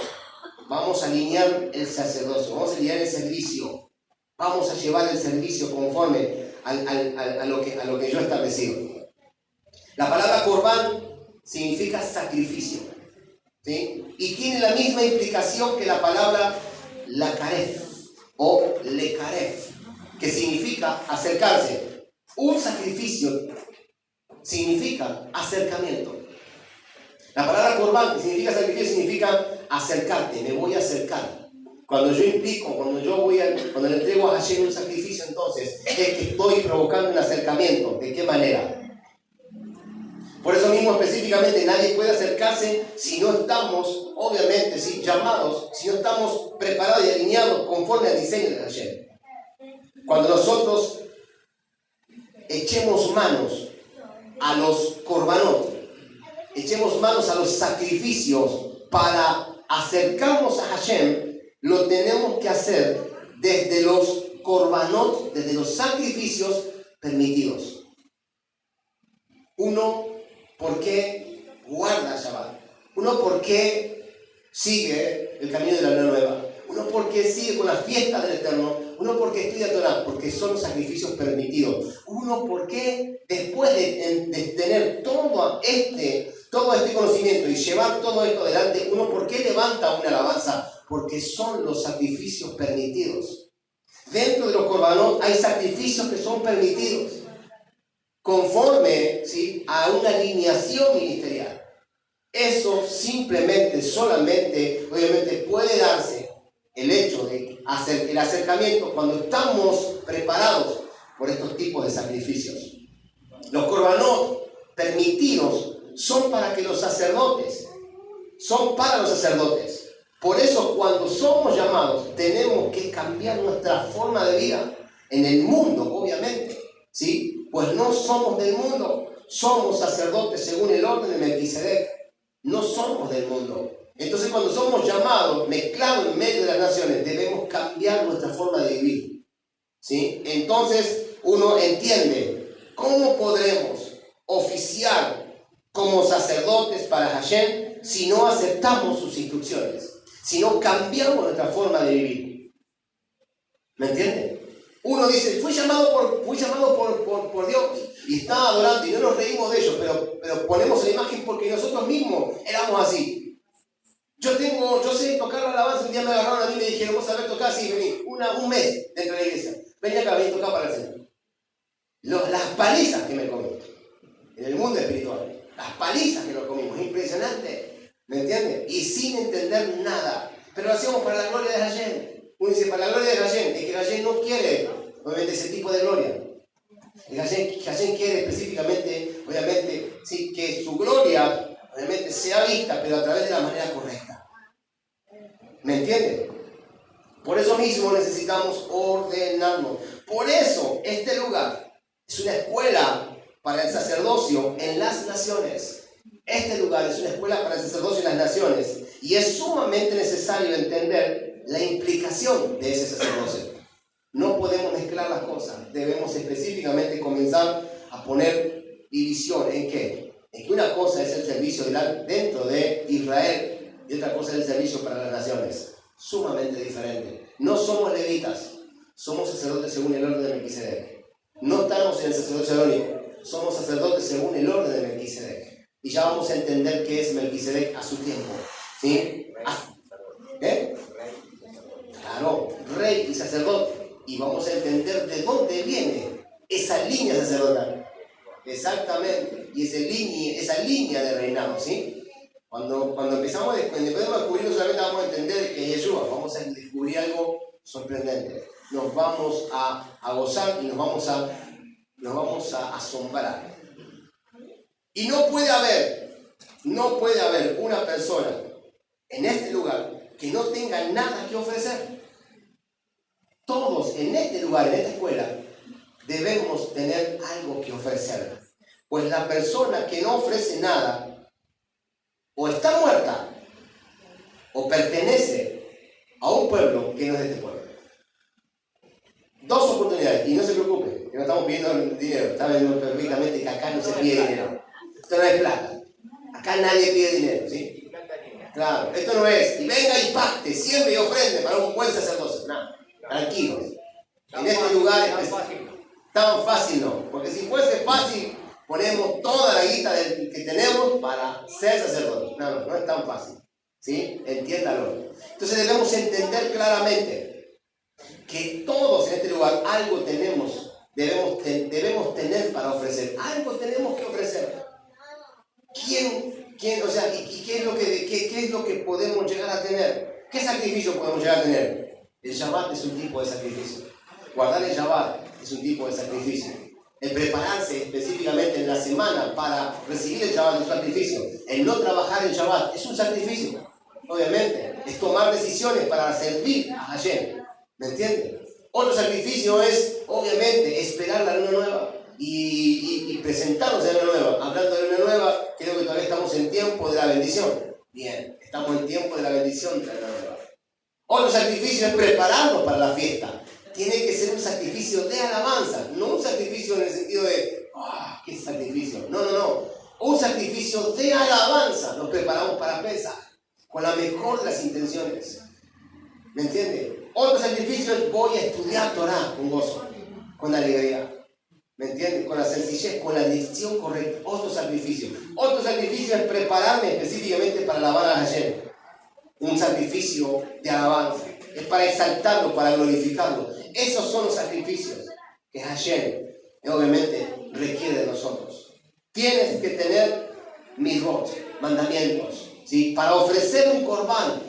vamos a alinear el sacerdocio, vamos a alinear el servicio, vamos a llevar el servicio conforme a lo que yo he establecido. La palabra corbán significa sacrificio, ¿sí? Y tiene la misma implicación que la palabra lacaref o lecaref, que significa acercarse. Un sacrificio significa acercamiento. La palabra corbán, que significa sacrificio, significa acercarte, me voy a acercar. Cuando yo implico, cuando le entrego a Hashem un sacrificio, entonces es que estoy provocando un acercamiento. ¿De qué manera? Por eso mismo específicamente nadie puede acercarse si no estamos, obviamente, ¿sí?, llamados, si no estamos preparados y alineados conforme al diseño de Hashem. Cuando nosotros echemos manos a los korbanot, echemos manos a los sacrificios para acercarnos a Hashem, lo tenemos que hacer desde los korbanot, desde los sacrificios permitidos. Uno, ¿por qué guarda Shabbat? Uno, ¿por qué sigue el camino de la nueva? Uno, ¿por qué sigue con la fiesta del Eterno? Uno, ¿por qué estudia Torah? Porque son los sacrificios permitidos. Uno, ¿por qué después de tener todo este conocimiento y llevar todo esto adelante, uno, ¿por qué levanta una alabanza? Porque son los sacrificios permitidos. Dentro de los korbanot hay sacrificios que son permitidos, conforme, ¿sí?, a una alineación ministerial. Eso simplemente, solamente, obviamente puede darse el hecho de hacer el acercamiento cuando estamos preparados por estos tipos de sacrificios. Los korbanot permitidos son para los sacerdotes. Por eso cuando somos llamados tenemos que cambiar nuestra forma de vida en el mundo, obviamente, ¿sí? Pues no somos del mundo, somos sacerdotes según el orden de Melquisedec. No somos del mundo. Entonces cuando somos llamados, mezclados en medio de las naciones, debemos cambiar nuestra forma de vivir, ¿sí? Entonces uno entiende cómo podremos oficiar como sacerdotes para Hashem si no aceptamos sus instrucciones, si no cambiamos nuestra forma de vivir. ¿Me entienden? Uno dice, fui llamado por Dios y estaba adorando y no nos reímos de ellos, pero ponemos la imagen porque nosotros mismos éramos así. Yo sé tocar la alabanza. Un día me agarraron a mí y me dijeron, vos sabés tocar, sí, vení, un mes dentro de la iglesia. Vení acá, vení a tocar para el Señor. Las palizas que me comí en el mundo espiritual, las palizas que nos comimos, impresionante, ¿me entiendes? Y sin entender nada, pero lo hacíamos para la gloria de Hashem. Uno dice, para la gloria de Hashem, es que Hashem no quiere, obviamente, ese tipo de gloria. Hashem quiere específicamente, obviamente, sí, que su gloria, obviamente, sea vista, pero a través de la manera correcta. ¿Me entienden? Por eso mismo necesitamos ordenarnos. Por eso este lugar es una escuela para el sacerdocio en las naciones. Este lugar es una escuela para el sacerdocio en las naciones. Y es sumamente necesario entender la implicación de ese sacerdocio. No podemos mezclar las cosas. Debemos específicamente comenzar a poner división. ¿En qué? En que una cosa es el servicio dentro de Israel y otra cosa es el servicio para las naciones. Sumamente diferente. No somos levitas, somos sacerdotes según el orden de Melquisedec. No estamos en el sacerdocio arónico, somos sacerdotes según el orden de Melquisedec. Y ya vamos a entender qué es Melquisedec a su tiempo. ¿Sí? ¿Eh? Claro, rey y sacerdote. Y vamos a entender de dónde viene esa línea sacerdotal. Exactamente. Y esa línea de reinado, ¿sí? Cuando empezamos a descubrir, no solamente vamos a entender que es Yeshua, vamos a descubrir algo sorprendente. Nos vamos a gozar y nos vamos a asombrar. Y no puede haber una persona en este lugar que no tenga nada que ofrecer. Todos en este lugar, en esta escuela, debemos tener algo que ofrecer. Pues la persona que no ofrece nada, o está muerta, o pertenece a un pueblo que no es de este pueblo. 2 oportunidades, y no se preocupe, que no estamos pidiendo dinero, está viendo perfectamente que acá no se pide dinero. Esto no es plata. Acá nadie pide dinero, ¿sí? Claro, esto no es, y venga y pacte, siembre y ofrende para un buen sacerdocio. No, tranquilo. En este lugar tan fácil no, porque si fuese fácil, ponemos toda la guita que tenemos para ser sacerdotes. No, no es tan fácil, ¿sí? Entiéndalo. Entonces debemos entender claramente que todos en este lugar algo tenemos, debemos tener para ofrecer. Algo tenemos que ofrecer. O sea, ¿y qué es lo que podemos llegar a tener? ¿Qué sacrificio podemos llegar a tener? El Shabbat es un tipo de sacrificio. Guardar el Shabbat es un tipo de sacrificio. El prepararse específicamente en la semana para recibir el Shabbat es un sacrificio. El no trabajar el Shabbat es un sacrificio. Obviamente, es tomar decisiones para servir a Hashem. ¿Me entienden? Otro sacrificio es, obviamente, esperar la luna nueva y presentarnos en la luna nueva. Hablando de la luna nueva, creo que todavía estamos en tiempo de la bendición. Bien, estamos en tiempo de la bendición de la luna nueva. Otro sacrificio es prepararnos para la fiesta. Tiene que ser un sacrificio de alabanza, no un sacrificio en el sentido de, ¿qué sacrificio? No. Un sacrificio de alabanza. Nos preparamos para Pesaj con la mejor de las intenciones. ¿Me entiende? Otro sacrificio es voy a estudiar Torah con gozo, con alegría. ¿Me entiende? Con la sencillez, con la dirección correcta. Otro sacrificio. Otro sacrificio es prepararme específicamente para alabar a Hashem. Un sacrificio de alabanza. Es para exaltarlo, para glorificarlo. Esos son los sacrificios que Hashem, obviamente, requiere de nosotros. Tienes que tener mitzvot, mandamientos, ¿sí? Para ofrecer un corbán,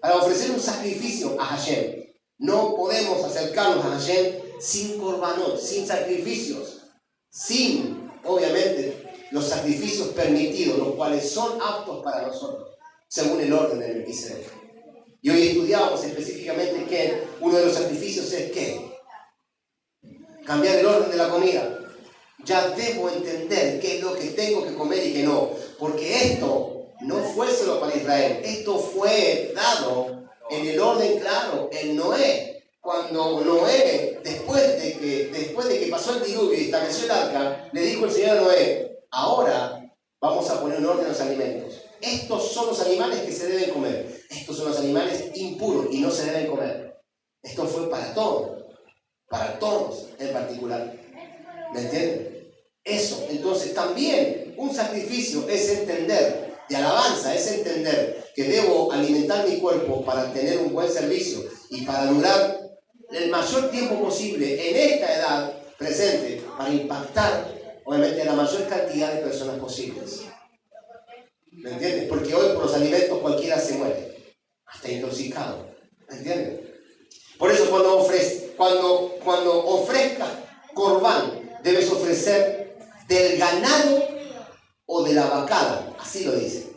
para ofrecer un sacrificio a Hashem. No podemos acercarnos a Hashem sin corbanot, sin sacrificios, sin, obviamente, los sacrificios permitidos, los cuales son aptos para nosotros, según el orden de Melquisedec. Y hoy estudiamos específicamente que uno de los sacrificios es ¿qué? Cambiar el orden de la comida. Ya debo entender qué es lo que tengo que comer y qué no. Porque esto no fue solo para Israel. Esto fue dado en el orden claro, en Noé. Cuando Noé, después de que pasó el diluvio y estableció el arca, le dijo el Señor a Noé, ahora vamos a poner un orden a los alimentos. Estos son los animales que se deben comer. Estos son los animales impuros y no se deben comer. Esto fue para todos en particular. ¿Me entienden? Eso, entonces también un sacrificio es entender, de alabanza, es entender que debo alimentar mi cuerpo para tener un buen servicio y para durar el mayor tiempo posible en esta edad presente para impactar, obviamente, a la mayor cantidad de personas posibles. ¿Me entiendes? Porque hoy por los alimentos cualquiera se muere, hasta intoxicado. ¿Me entiendes? Por eso cuando ofrezcas corbán, debes ofrecer del ganado o de la vacada. Así lo dice.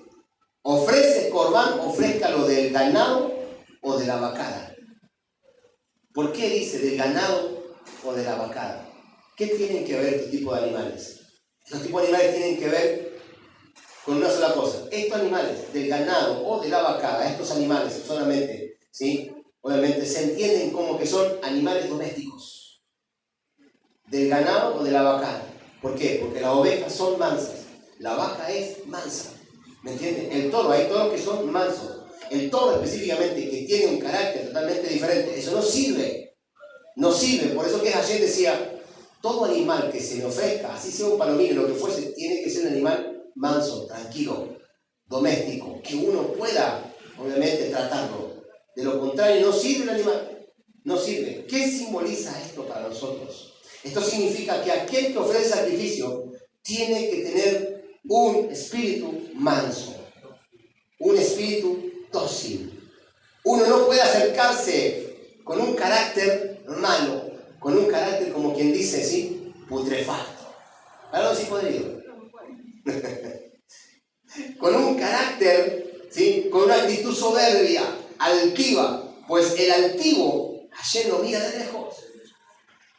Ofrece corbán, ofrézcalo del ganado o de la vacada. ¿Por qué dice del ganado o de la vacada? ¿Qué tienen que ver estos tipos de animales? Estos tipos de animales tienen que ver con una sola cosa. Estos animales del ganado o de la vacada, estos animales solamente, ¿sí? Obviamente se entienden como que son animales domésticos. Del ganado o de la vacada. ¿Por qué? Porque las ovejas son mansas. La vaca es mansa. ¿Me entienden? El toro, hay toros que son mansos. El toro específicamente, que tiene un carácter totalmente diferente, eso no sirve. No sirve. Por eso que Hashem decía, todo animal que se me ofrezca, así sea un palomino, lo que fuese, tiene que ser un animal manso, tranquilo, doméstico, que uno pueda, obviamente, tratarlo. De lo contrario, no sirve el animal. No sirve. ¿Qué simboliza esto para nosotros? Esto significa que aquel que ofrece sacrificio tiene que tener un espíritu manso, un espíritu dócil. Uno no puede acercarse con un carácter malo, con un carácter como quien dice, ¿sí? Putrefacto. ¿Algo así podrido? Con un carácter, ¿sí? Con una actitud soberbia, altiva, pues el altivo Hashem lo mira de lejos.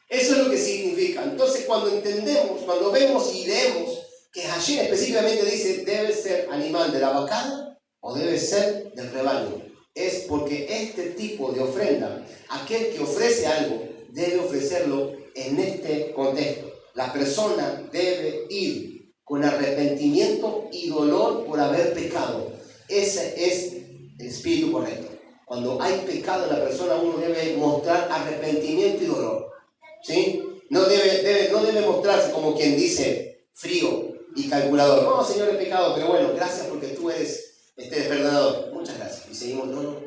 Eso es lo que significa. Entonces, cuando entendemos, cuando vemos y leemos que Hashem específicamente dice debe ser animal de la vacada o debe ser del rebaño, es porque este tipo de ofrenda, aquel que ofrece algo, debe ofrecerlo en este contexto. La persona debe ir con arrepentimiento y dolor por haber pecado. Ese es el espíritu correcto. Cuando hay pecado en la persona, uno debe mostrar arrepentimiento y dolor, ¿sí? No debe mostrarse como quien dice frío y calculador. No, Señor, he pecado, pero bueno, gracias porque tú eres perdonador. Muchas gracias. Y seguimos, no.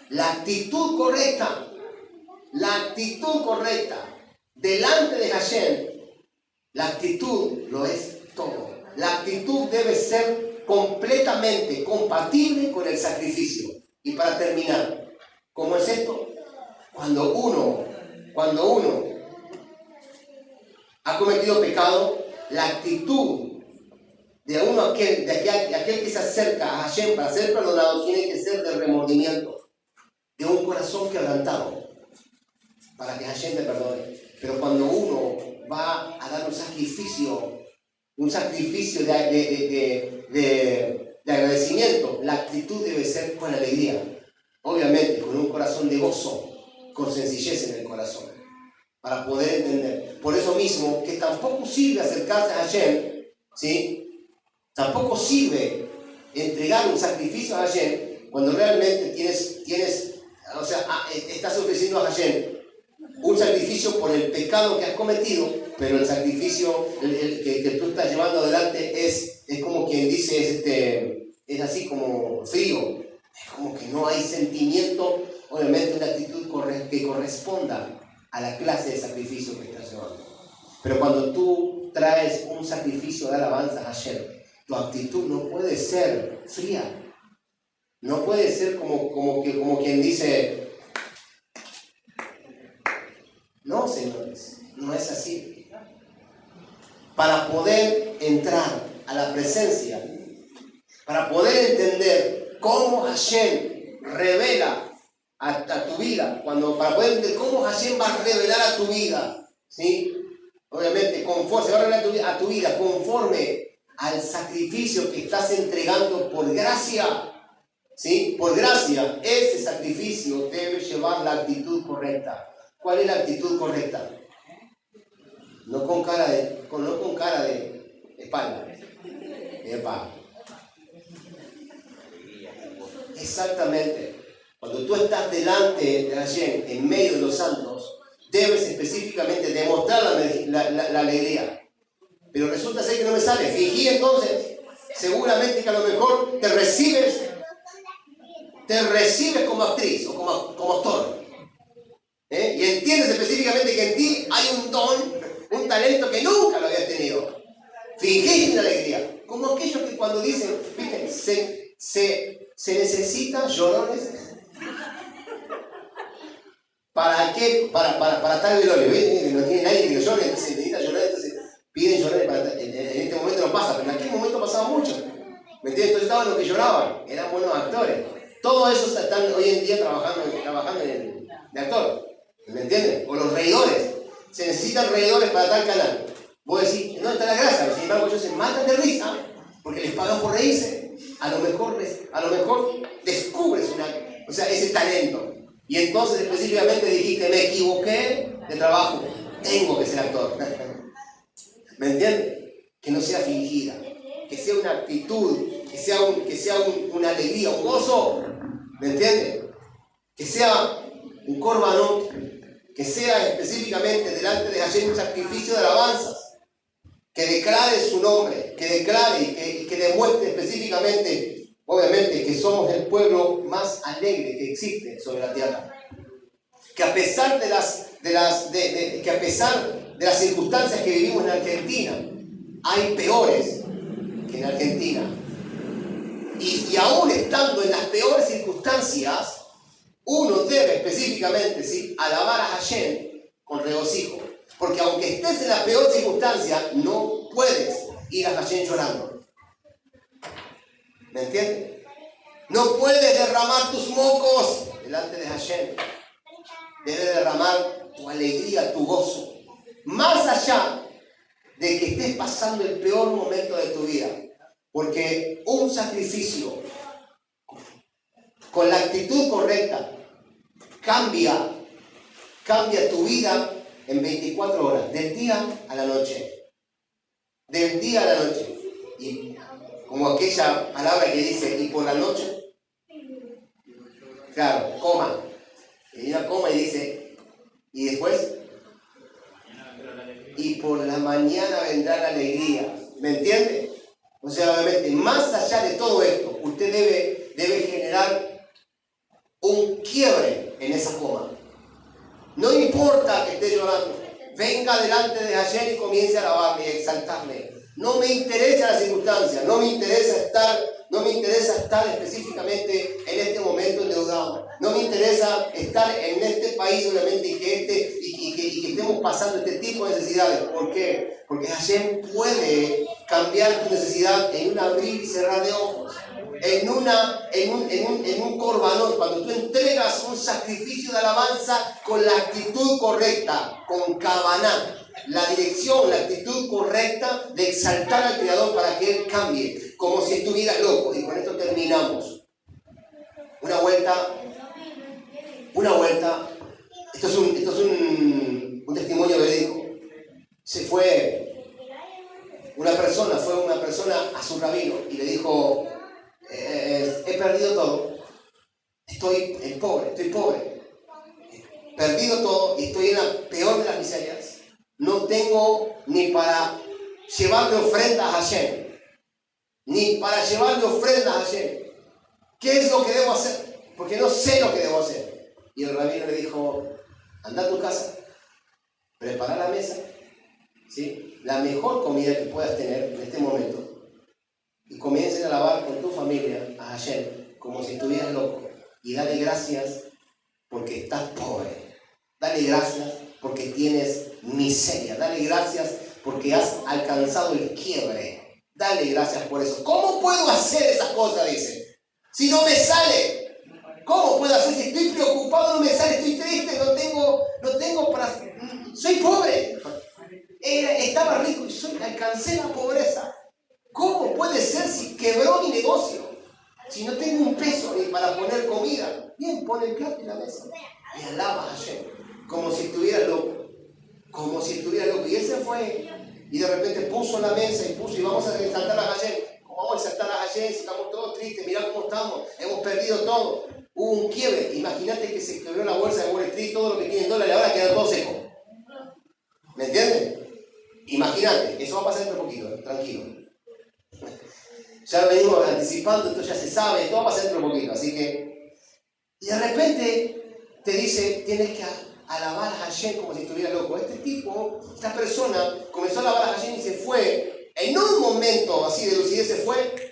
La actitud correcta delante de Hashem, la actitud lo es todo. La actitud debe ser completamente compatible con el sacrificio. Y para terminar, ¿cómo es esto? Cuando uno ha cometido pecado, la actitud de aquel que se acerca a Hashem para ser perdonado tiene que ser de remordimiento, de un corazón quebrantado, para que Hashem te perdone. Pero cuando uno va a dar un sacrificio de agradecimiento, la actitud debe ser con alegría, obviamente con un corazón de gozo, con sencillez en el corazón, para poder entender. Por eso mismo, que tampoco sirve acercarse a Hashem, ¿sí? Tampoco sirve entregar un sacrificio a Hashem cuando realmente estás ofreciendo a Hashem un sacrificio por el pecado que has cometido, pero el sacrificio que tú estás llevando adelante es como quien dice, es así como frío, es como que no hay sentimiento, obviamente una actitud que corresponda a la clase de sacrificio que estás llevando. Pero cuando tú traes un sacrificio de alabanza a Hashem, tu actitud no puede ser fría, no puede ser como quien dice, no, señores, no es así. Para poder entrar a la presencia, para poder entender cómo Hashem revela a tu vida, para poder entender cómo Hashem va a revelar a tu vida, ¿sí? Obviamente, se va a revelar a tu vida conforme al sacrificio que estás entregando por gracia, ¿sí? Por gracia, ese sacrificio debe llevar la actitud correcta. ¿Cuál es la actitud correcta? No con cara de espalda. Epa. Exactamente. Cuando tú estás delante de Hashem, en medio de los santos, debes específicamente demostrar la alegría. Pero resulta ser que no me sale. Fingí entonces, seguramente que a lo mejor te recibes como actriz o como actor. Y entiendes específicamente que en ti hay un don, un talento que nunca lo habías tenido. Fingiste una alegría. Como aquellos que cuando dicen, ¿viste? Se necesitan llorones. ¿Para qué? Para tal velorio. No tiene nadie que llore, entonces necesita llorar, entonces piden llorones. En este momento no pasa, pero en aquel momento pasaba mucho. ¿Me entiendes? Entonces estaban los que lloraban, eran buenos actores. Todos esos están hoy en día trabajando de actor. ¿Me entienden? O los reidores. Se necesitan reidores para tal canal. Vos decís, ¿dónde está la gracia? Sin embargo, ellos se matan de risa porque les pagan por reírse. A lo mejor descubres ese talento. Y entonces específicamente dijiste, me equivoqué de trabajo. Tengo que ser actor. ¿Me entienden? Que no sea fingida. Que sea una actitud. Que sea una alegría, un gozo. ¿Me entienden? Que sea un corbanot, que sea específicamente delante de Hashem un sacrificio de alabanzas, que declare su nombre, que declare y que demuestre específicamente, obviamente, que somos el pueblo más alegre que existe sobre la tierra. Que a pesar de las circunstancias que vivimos en Argentina, hay peores que en Argentina. Y aún estando en las peores circunstancias, uno debe específicamente, ¿sí?, alabar a Hashem con regocijo. Porque aunque estés en la peor circunstancia, no puedes ir a Hashem llorando. ¿Me entiendes? No puedes derramar tus mocos delante de Hashem. Debes derramar tu alegría, tu gozo. Más allá de que estés pasando el peor momento de tu vida. Porque un sacrificio con la actitud correcta, cambia tu vida en 24 horas, del día a la noche. Del día a la noche. Y como aquella palabra que dice, y por la noche, claro, coma. Y una coma y dice, y después, y por la mañana vendrá la alegría. ¿Me entiende? O sea, obviamente, más allá de todo esto, usted debe generar un quiebre en esa coma. No importa que esté llorando, venga delante de Hashem y comience a alabarle y a exaltarle. No me interesa la circunstancia, no me interesa estar específicamente en este momento endeudado. No me interesa estar en este país, obviamente, y que estemos pasando este tipo de necesidades. ¿Por qué? Porque Hashem puede cambiar tu necesidad en un abrir y cerrar de ojos. En un corbanón, cuando tú entregas un sacrificio de alabanza con la actitud correcta, con Kavaná, la dirección, la actitud correcta de exaltar al Creador para que Él cambie, como si estuvieras loco. Y con esto terminamos. Una vuelta, esto es un testimonio verídico. Fue una persona a su rabino y le dijo, he perdido todo, estoy pobre, he perdido todo y estoy en la peor de las miserias. No tengo ni para llevarle ofrenda a Hashem, ¿Qué es lo que debo hacer? Porque no sé lo que debo hacer. Y el rabino le dijo, anda a tu casa, prepara la mesa, ¿sí? La mejor comida que puedas tener en este momento, y comiencen a alabar con tu familia a Hashem como si estuvieras loco, y dale gracias porque estás pobre, dale gracias porque tienes miseria, dale gracias porque has alcanzado el quiebre, dale gracias por eso. ¿Cómo puedo hacer esas cosas? Dice, si no me sale. ¿Cómo puedo hacer? Si estoy preocupado, no me sale, estoy triste, no tengo para... Soy pobre. Estaba rico y alcancé la pobreza. ¿Cómo puede ser si quebró mi negocio? Si no tengo un peso ni para poner comida. Bien, pon el plato en la mesa y alaba a Hashem como si estuviera loco. Y él se fue y de repente puso la mesa y vamos a exaltar a Hashem. ¿Cómo vamos a exaltar a Hashem si estamos todos tristes? Mirá cómo estamos, hemos perdido todo. Hubo un quiebre. Imagínate que se quebró la bolsa de Wall Street, todo lo que tiene en dólares ahora queda todo seco. ¿Me entiendes? Imagínate, eso va a pasar dentro de poquito, tranquilo. Ya lo venimos anticipando, esto ya se sabe, esto va a pasar dentro de poquito. Así que, y de repente te dice, tienes que alabar a Hashem como si estuviera loco. Esta persona comenzó a alabar a Hashem y se fue. En un momento así de lucidez se fue.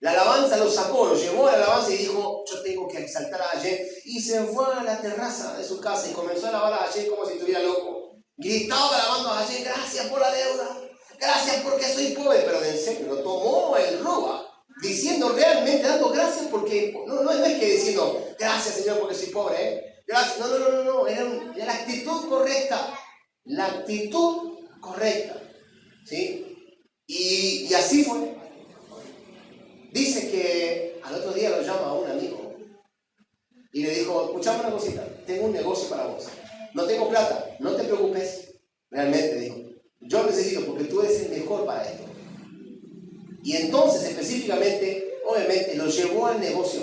La alabanza lo sacó, lo llevó a la alabanza y dijo, yo tengo que exaltar a Hashem. Y se fue a la terraza de su casa y comenzó a alabar a Hashem como si estuviera loco. Gritaba alabando a Hashem, gracias por la deuda, gracias porque soy pobre. Pero en serio, lo tomó el roba, diciendo realmente, dando gracias porque, no es que diciendo, gracias Señor porque soy pobre, gracias, no, era la actitud correcta, ¿sí? Y así fue. Dice que al otro día lo llama a un amigo y le dijo, escuchame una cosita, tengo un negocio para vos. No tengo plata, no te preocupes. Realmente dijo, yo necesito porque tú eres el mejor para esto. Y entonces específicamente, obviamente, lo llevó al negocio.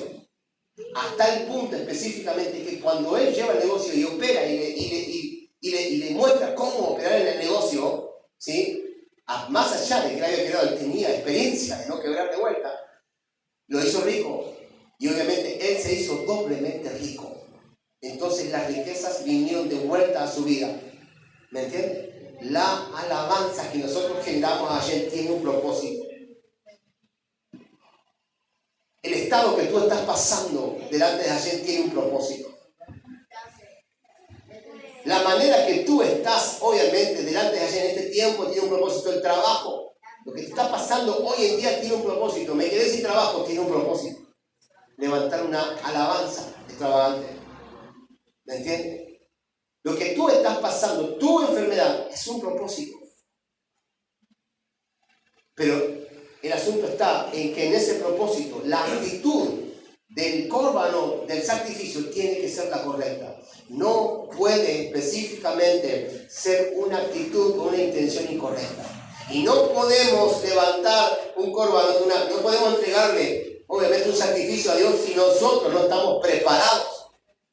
Hasta el punto específicamente que cuando él lleva el negocio y opera y le muestra cómo operar en el negocio, ¿sí? Más allá de que le había quedado, él tenía experiencia de no quebrar de vuelta, lo hizo rico. Y obviamente él se hizo doblemente rico. Entonces las riquezas vinieron de vuelta a su vida. ¿Me entiendes? La alabanza que nosotros generamos a Hashem tiene un propósito. El estado que tú estás pasando delante de Hashem tiene un propósito. La manera que tú estás, obviamente, delante de Hashem en este tiempo tiene un propósito. El trabajo, lo que te está pasando hoy en día tiene un propósito. Me quedé sin trabajo, tiene un propósito. Levantar una alabanza extravagante. ¿Me entiendes? Lo que tú estás pasando, tu enfermedad, es un propósito. Pero el asunto está en que en ese propósito, la actitud del corbano, del sacrificio, tiene que ser la correcta. No puede específicamente ser una actitud o una intención incorrecta. Y no podemos levantar un corbano, no podemos entregarle, obviamente, un sacrificio a Dios si nosotros no estamos preparados,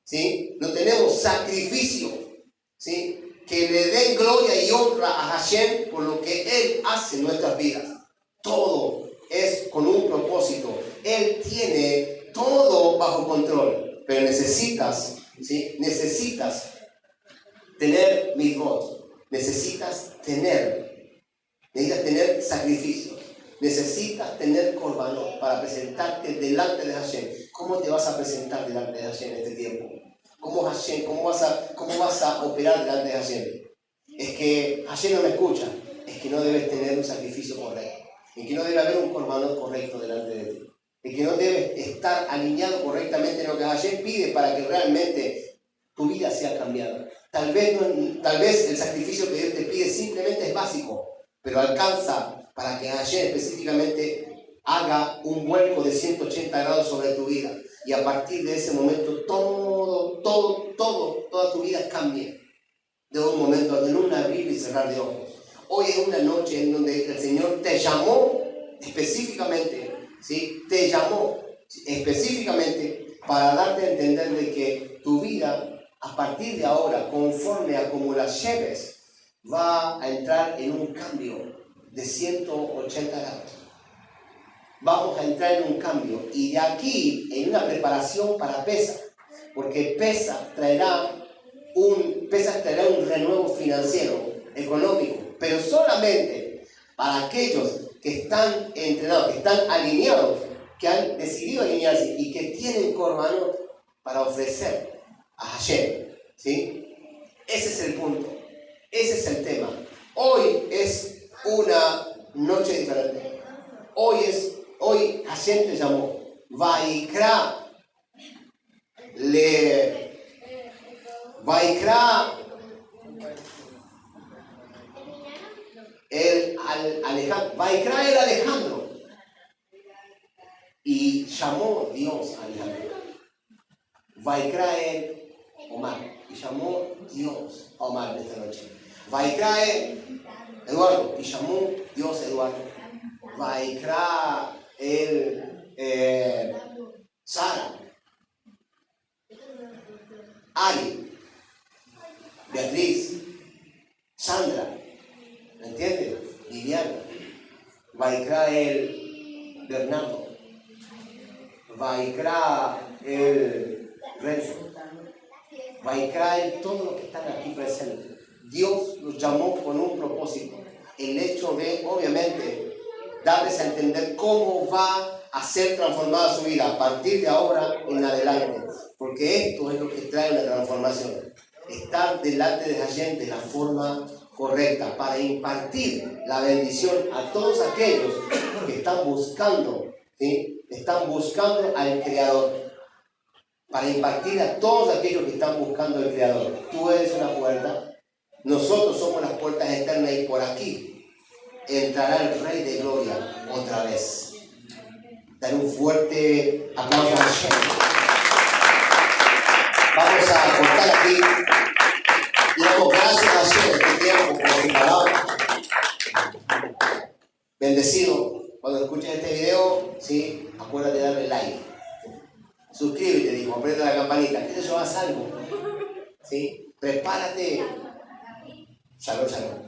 ¿sí? No tenemos sacrificio, ¿sí?, que le den gloria y honra a Hashem por lo que Él hace en nuestras vidas. Todo es con un propósito. Él tiene todo bajo control, pero necesitas, ¿sí?, necesitas tener mitzvot, necesitas tener sacrificios, necesitas tener korbanot para presentarte delante de Hashem. ¿Cómo te vas a presentar delante de Hashem en este tiempo? ¿Cómo vas a operar delante de Hashem? Es que Hashem no me escucha. Es que no debes tener un sacrificio correcto. Es que no debe haber un korbanot correcto delante de ti. Es que no debes estar alineado correctamente en lo que Hashem pide para que realmente tu vida sea cambiada. Tal vez el sacrificio que Dios te pide simplemente es básico, pero alcanza para que Hashem específicamente haga un vuelco de 180 grados sobre tu vida. Y a partir de ese momento toda tu vida cambia. De un momento, en un abrir y cerrar de ojos. Hoy es una noche en donde el Señor te llamó específicamente, ¿sí? Te llamó específicamente para darte a entender de que tu vida, a partir de ahora, conforme a como la lleves, va a entrar en un cambio de 180 grados. Vamos a entrar en un cambio y de aquí en una preparación para Pesaj, porque Pesaj traerá un renuevo financiero, económico, pero solamente para aquellos que están entrenados, que están alineados, que han decidido alinearse y que tienen korbanot para ofrecer a Hashem, ¿sí? Ese es el punto, ese es el tema. Hoy es una noche diferente. Hoy Hashem te llamó. Vaikra el Alejandro. Y llamó Dios a Alejandro. Vaikra el Omar. Y llamó Dios a Omar de esta noche. Vaikra el Eduardo. Y llamó Dios a Eduardo. Vaikra el Sara. Ari, Beatriz, Sandra, ¿me entiendes? Viviana, Vaikra el Bernardo, Vaikra el Renzo, Vaikra el todos los que están aquí presentes. Dios los llamó con un propósito. El hecho de, obviamente, darles a entender cómo va a ser transformada su vida a partir de ahora en adelante. Porque esto es lo que trae una transformación. Estar delante de Hashem de la forma correcta para impartir la bendición a todos aquellos que están buscando, ¿sí? Están buscando al Creador. Para impartir a todos aquellos que están buscando al Creador. Tú eres una puerta. Nosotros somos las puertas eternas y por aquí entrará el Rey de Gloria otra vez. Dar un fuerte aplauso a Hashem. Vamos a cortar aquí y damos gracias a Hashem este tiempo por su palabra. Bendecido. Cuando escuches este video, ¿sí?, acuérdate de darle like. Suscríbete, digo, aprieta la campanita. Que te llevas algo. ¿Sí? Prepárate. Shalom, shalom.